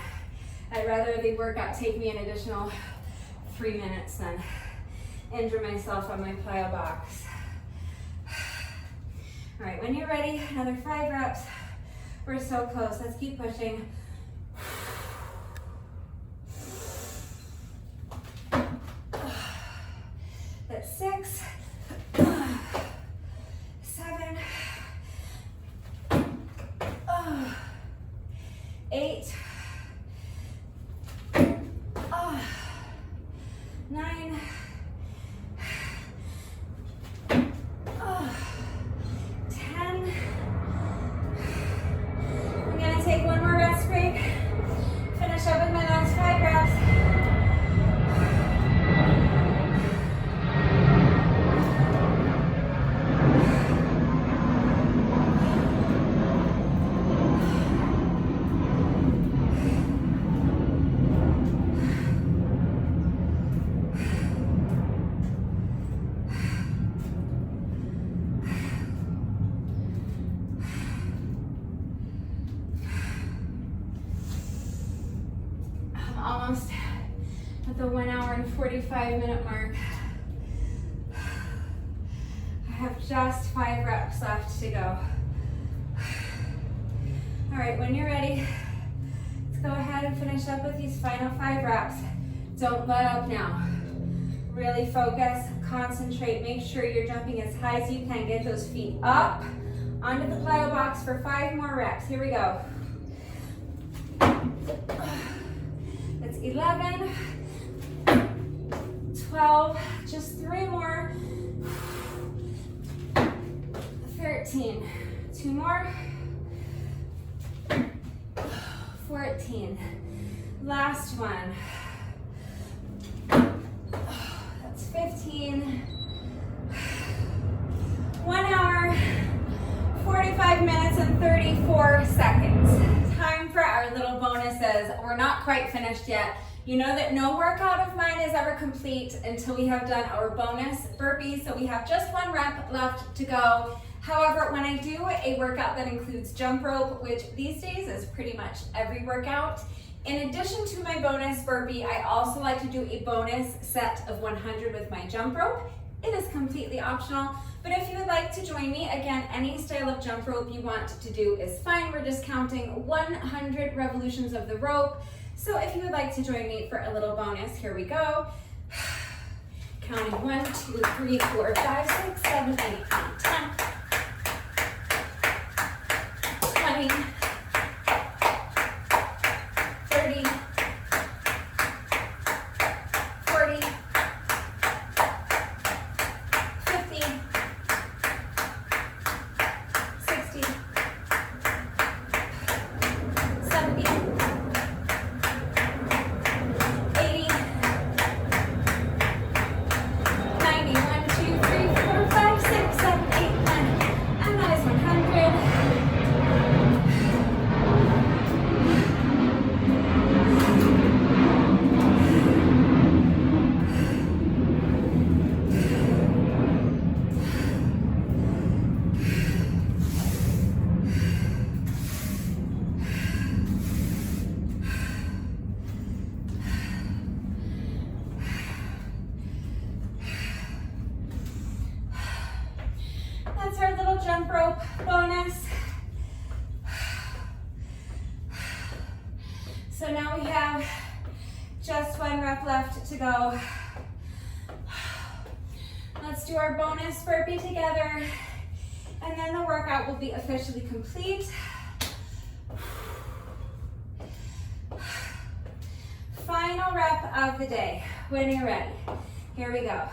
I'd rather the workout take me an additional 3 minutes than injure myself on my plyo box. All right, when you're ready, another 5 reps. We're so close, let's keep pushing. That's 6, 7, 8, 9, 10. I'm gonna take one more rest break. Finish up with my last 5 reps. Almost at the 1 hour and 45-minute mark. I have just 5 reps left to go. All right, when you're ready, let's go ahead and finish up with these final 5 reps. Don't let up now. Really focus, concentrate, make sure you're jumping as high as you can. Get those feet up onto the plyo box for 5 more reps. Here we go. 11, 12, just 3 more, 13, 2 more, 14, last one, that's 15, 1 hour, 45 minutes and 34 seconds. Time for our little bonuses. We're not quite finished yet. You know that no workout of mine is ever complete until we have done our bonus burpees, so we have just 1 rep left to go. However, when I do a workout that includes jump rope, which these days is pretty much every workout, in addition to my bonus burpee, I also like to do a bonus set of 100 with my jump rope. It is completely optional, but if you would like to join me, again, any style of jump rope you want to do is fine. We're just counting 100 revolutions of the rope. So if you would like to join me for a little bonus, here we go. Counting 1, 2, 3, 4, 5, 6, 7, 8, 9, 10, 20, 30, 40, 50, 60, 70, 80, 90, 1, 2, 3, 4, 5, 6, 7, 8, 9, and that is 100. That's our little jump rope bonus. So now we have just 1 rep left to go. Let's do our bonus burpee together, and then the workout will be officially complete. Final rep of the day, when you're ready. Here we go.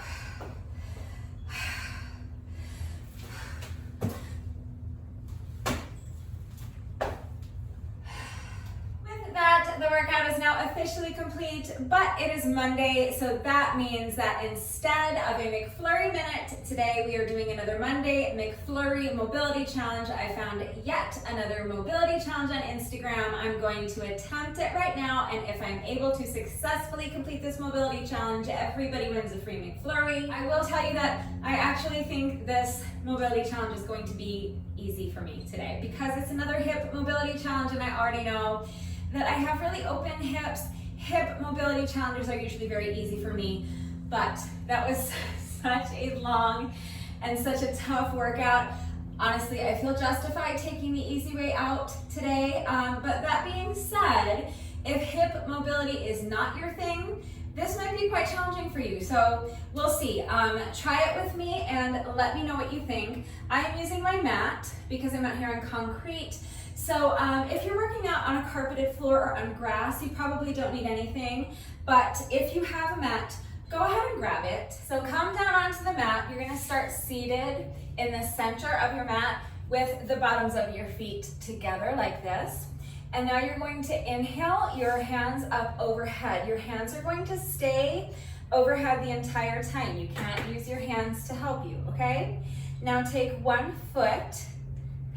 With that, the workout is now officially complete, but it is Monday, so that means that instead of a McFlurry minute, today we are doing another Monday McFlurry mobility challenge. I found yet another mobility challenge on Instagram. I'm going to attempt it right now, and if I'm able to successfully complete this mobility challenge, everybody wins a free McFlurry. I will tell you that I actually think this mobility challenge is going to be easy for me today because it's another hip mobility challenge, and I already know that I have really open hips. Hip mobility challenges are usually very easy for me, but that was such a long and such a tough workout. Honestly, I feel justified taking the easy way out today, but that being said, if hip mobility is not your thing, this might be quite challenging for you, so we'll see. Try it with me and let me know what you think. I'm using my mat because I'm out here on concrete. So if you're working out on a carpeted floor or on grass, you probably don't need anything, but if you have a mat, go ahead and grab it. So come down onto the mat. You're gonna start seated in the center of your mat with the bottoms of your feet together like this. And now you're going to inhale your hands up overhead. Your hands are going to stay overhead the entire time. You can't use your hands to help you, okay? Now take one foot,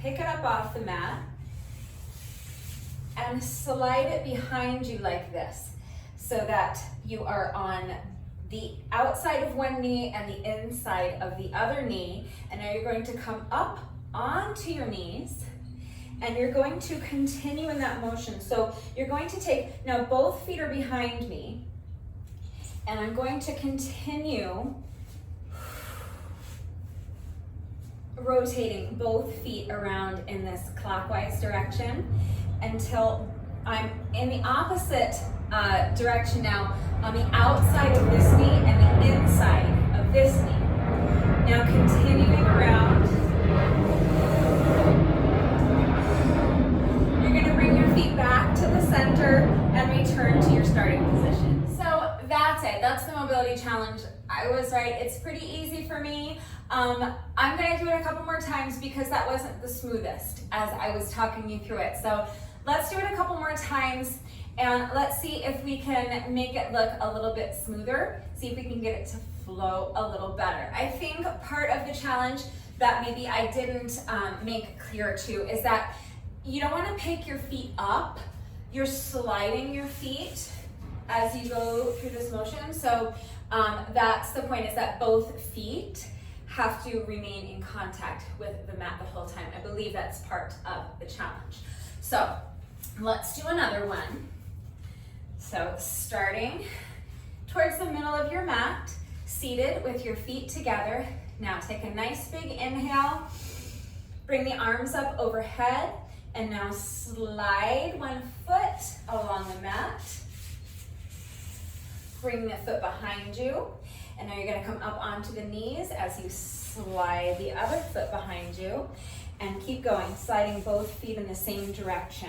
pick it up off the mat, and slide it behind you like this so that you are on the outside of one knee and the inside of the other knee. And now you're going to come up onto your knees and you're going to continue in that motion. So you're going to take, now both feet are behind me, and I'm going to continue rotating both feet around in this clockwise direction until I'm in the opposite direction now, on the outside of this knee and the inside of this knee. Now continuing around. You're gonna bring your feet back to the center and return to your starting position. So that's it, that's the mobility challenge. I was right, it's pretty easy for me. I'm gonna do it a couple more times because that wasn't the smoothest as I was talking you through it. So let's do it a couple more times and let's see if we can make it look a little bit smoother, see if we can get it to flow a little better. I think part of the challenge that maybe I didn't make clear too is that you don't wanna pick your feet up, you're sliding your feet as you go through this motion. So that's the point, is that both feet have to remain in contact with the mat the whole time. I believe that's part of the challenge. So let's do another one. So starting towards the middle of your mat, seated with your feet together. Now take a nice big inhale, bring the arms up overhead, and now slide one foot along the mat. Bring the foot behind you, and now you're gonna come up onto the knees as you slide the other foot behind you, and keep going, sliding both feet in the same direction.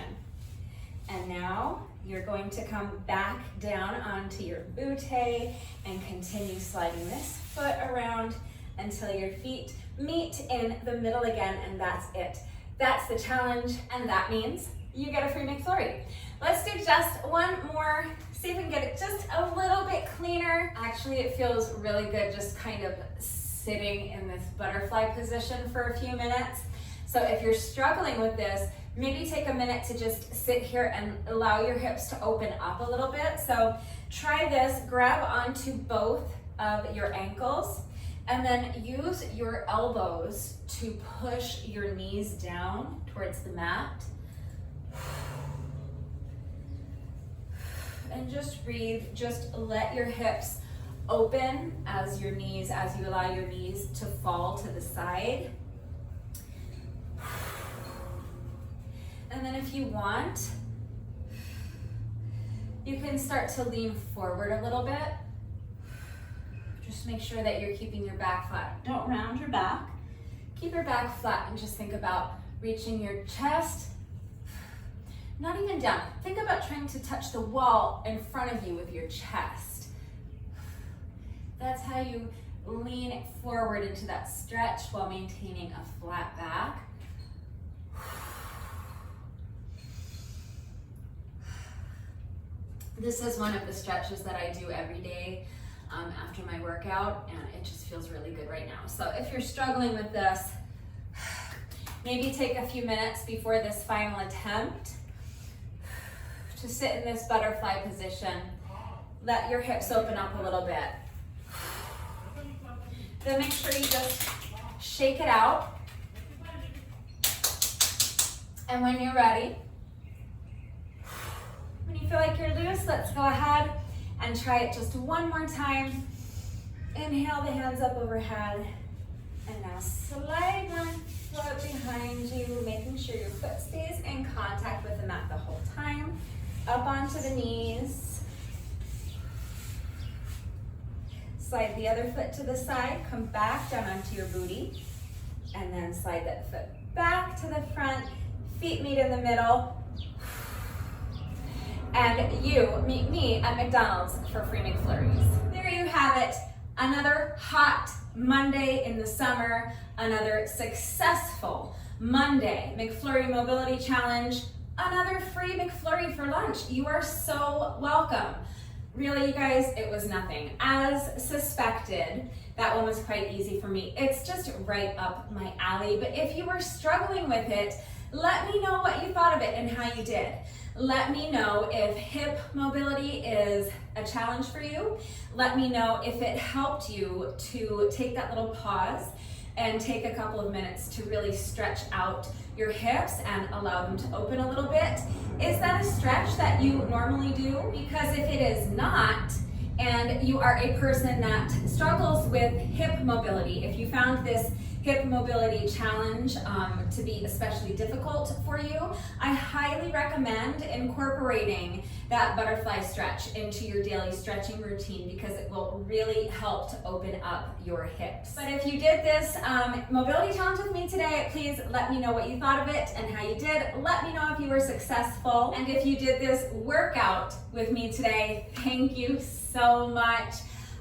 And now you're going to come back down onto your bootay and continue sliding this foot around until your feet meet in the middle again, and that's it. That's the challenge, and that means you get a free McFlurry. Let's do just one more, see if we can get it just a little bit cleaner. Actually, it feels really good just kind of sitting in this butterfly position for a few minutes. So if you're struggling with this, maybe take a minute to just sit here and allow your hips to open up a little bit. So try this, grab onto both of your ankles, and then use your elbows to push your knees down towards the mat. And just breathe, just let your hips open as you allow your knees to fall to the side. And then if you want, you can start to lean forward a little bit. Just make sure that you're keeping your back flat. Don't round your back. Keep your back flat and just think about reaching your chest, not even down. Think about trying to touch the wall in front of you with your chest. That's how you lean forward into that stretch while maintaining a flat back. This is one of the stretches that I do every day after my workout, and it just feels really good right now. So if you're struggling with this, maybe take a few minutes before this final attempt to sit in this butterfly position. Let your hips open up a little bit. Then make sure you just shake it out. And when you're ready, when you feel like you're loose, let's go ahead and try it just one more time. Inhale the hands up overhead. And now slide one foot behind you, making sure your foot stays in contact with the mat the whole time. Up onto the knees. Slide the other foot to the side, come back down onto your booty. And then slide that foot back to the front. Feet meet in the middle. And you meet me at McDonald's for free McFlurries. There you have it. Another hot Monday in the summer. Another successful Monday McFlurry Mobility Challenge. Another free McFlurry for lunch. You are so welcome. Really, you guys, it was nothing. As suspected, that one was quite easy for me. It's just right up my alley. But if you were struggling with it, let me know what you thought of it and how you did. Let me know if hip mobility is a challenge for you. Let me know if it helped you to take that little pause and take a couple of minutes to really stretch out your hips and allow them to open a little bit. Is that a stretch that you normally do? Because if it is not, and you are a person that struggles with hip mobility, if you found this hip mobility challenge to be especially difficult for you, I highly recommend incorporating that butterfly stretch into your daily stretching routine because it will really help to open up your hips. But if you did this mobility challenge with me today, please let me know what you thought of it and how you did. Let me know if you were successful. And if you did this workout with me today, thank you so much.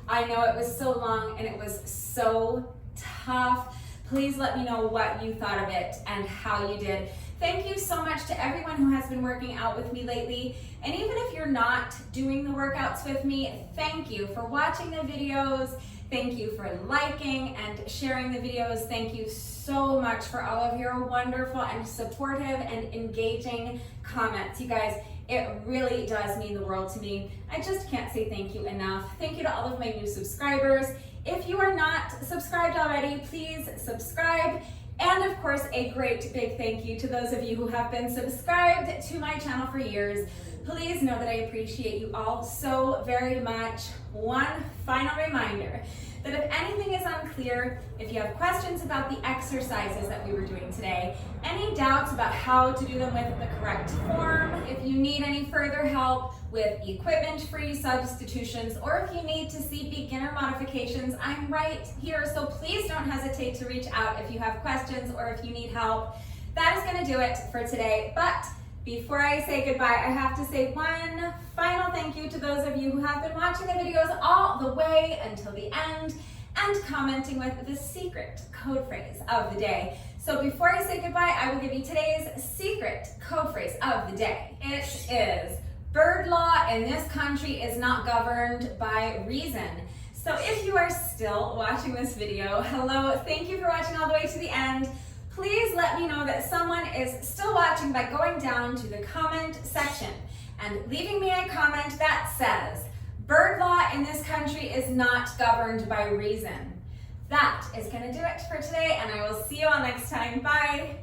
I know it was so long and it was so tough. Please let me know what you thought of it and how you did. Thank you so much to everyone who has been working out with me lately. And even if you're not doing the workouts with me, thank you for watching the videos. Thank you for liking and sharing the videos. Thank you so much for all of your wonderful and supportive and engaging comments. You guys, it really does mean the world to me. I just can't say thank you enough. Thank you to all of my new subscribers. If you are not subscribed already, please subscribe. And of course, a great big thank you to those of you who have been subscribed to my channel for years. Please know that I appreciate you all so very much. One final reminder that if anything is unclear, if you have questions about the exercises that we were doing today, any doubts about how to do them with the correct form, if you need any further help with equipment-free substitutions, or if you need to see beginner modifications, I'm right here. So please don't hesitate to reach out if you have questions or if you need help. That is gonna do it for today. But before I say goodbye, I have to say one final thank you to those of you who have been watching the videos all the way until the end and commenting with the secret code phrase of the day. So before I say goodbye, I will give you today's secret code phrase of the day. It is: bird law in this country is not governed by reason. So if you are still watching this video, hello, thank you for watching all the way to the end. Please let me know that someone is still watching by going down to the comment section and leaving me a comment that says, bird law in this country is not governed by reason. That is gonna do it for today, and I will see you all next time. Bye.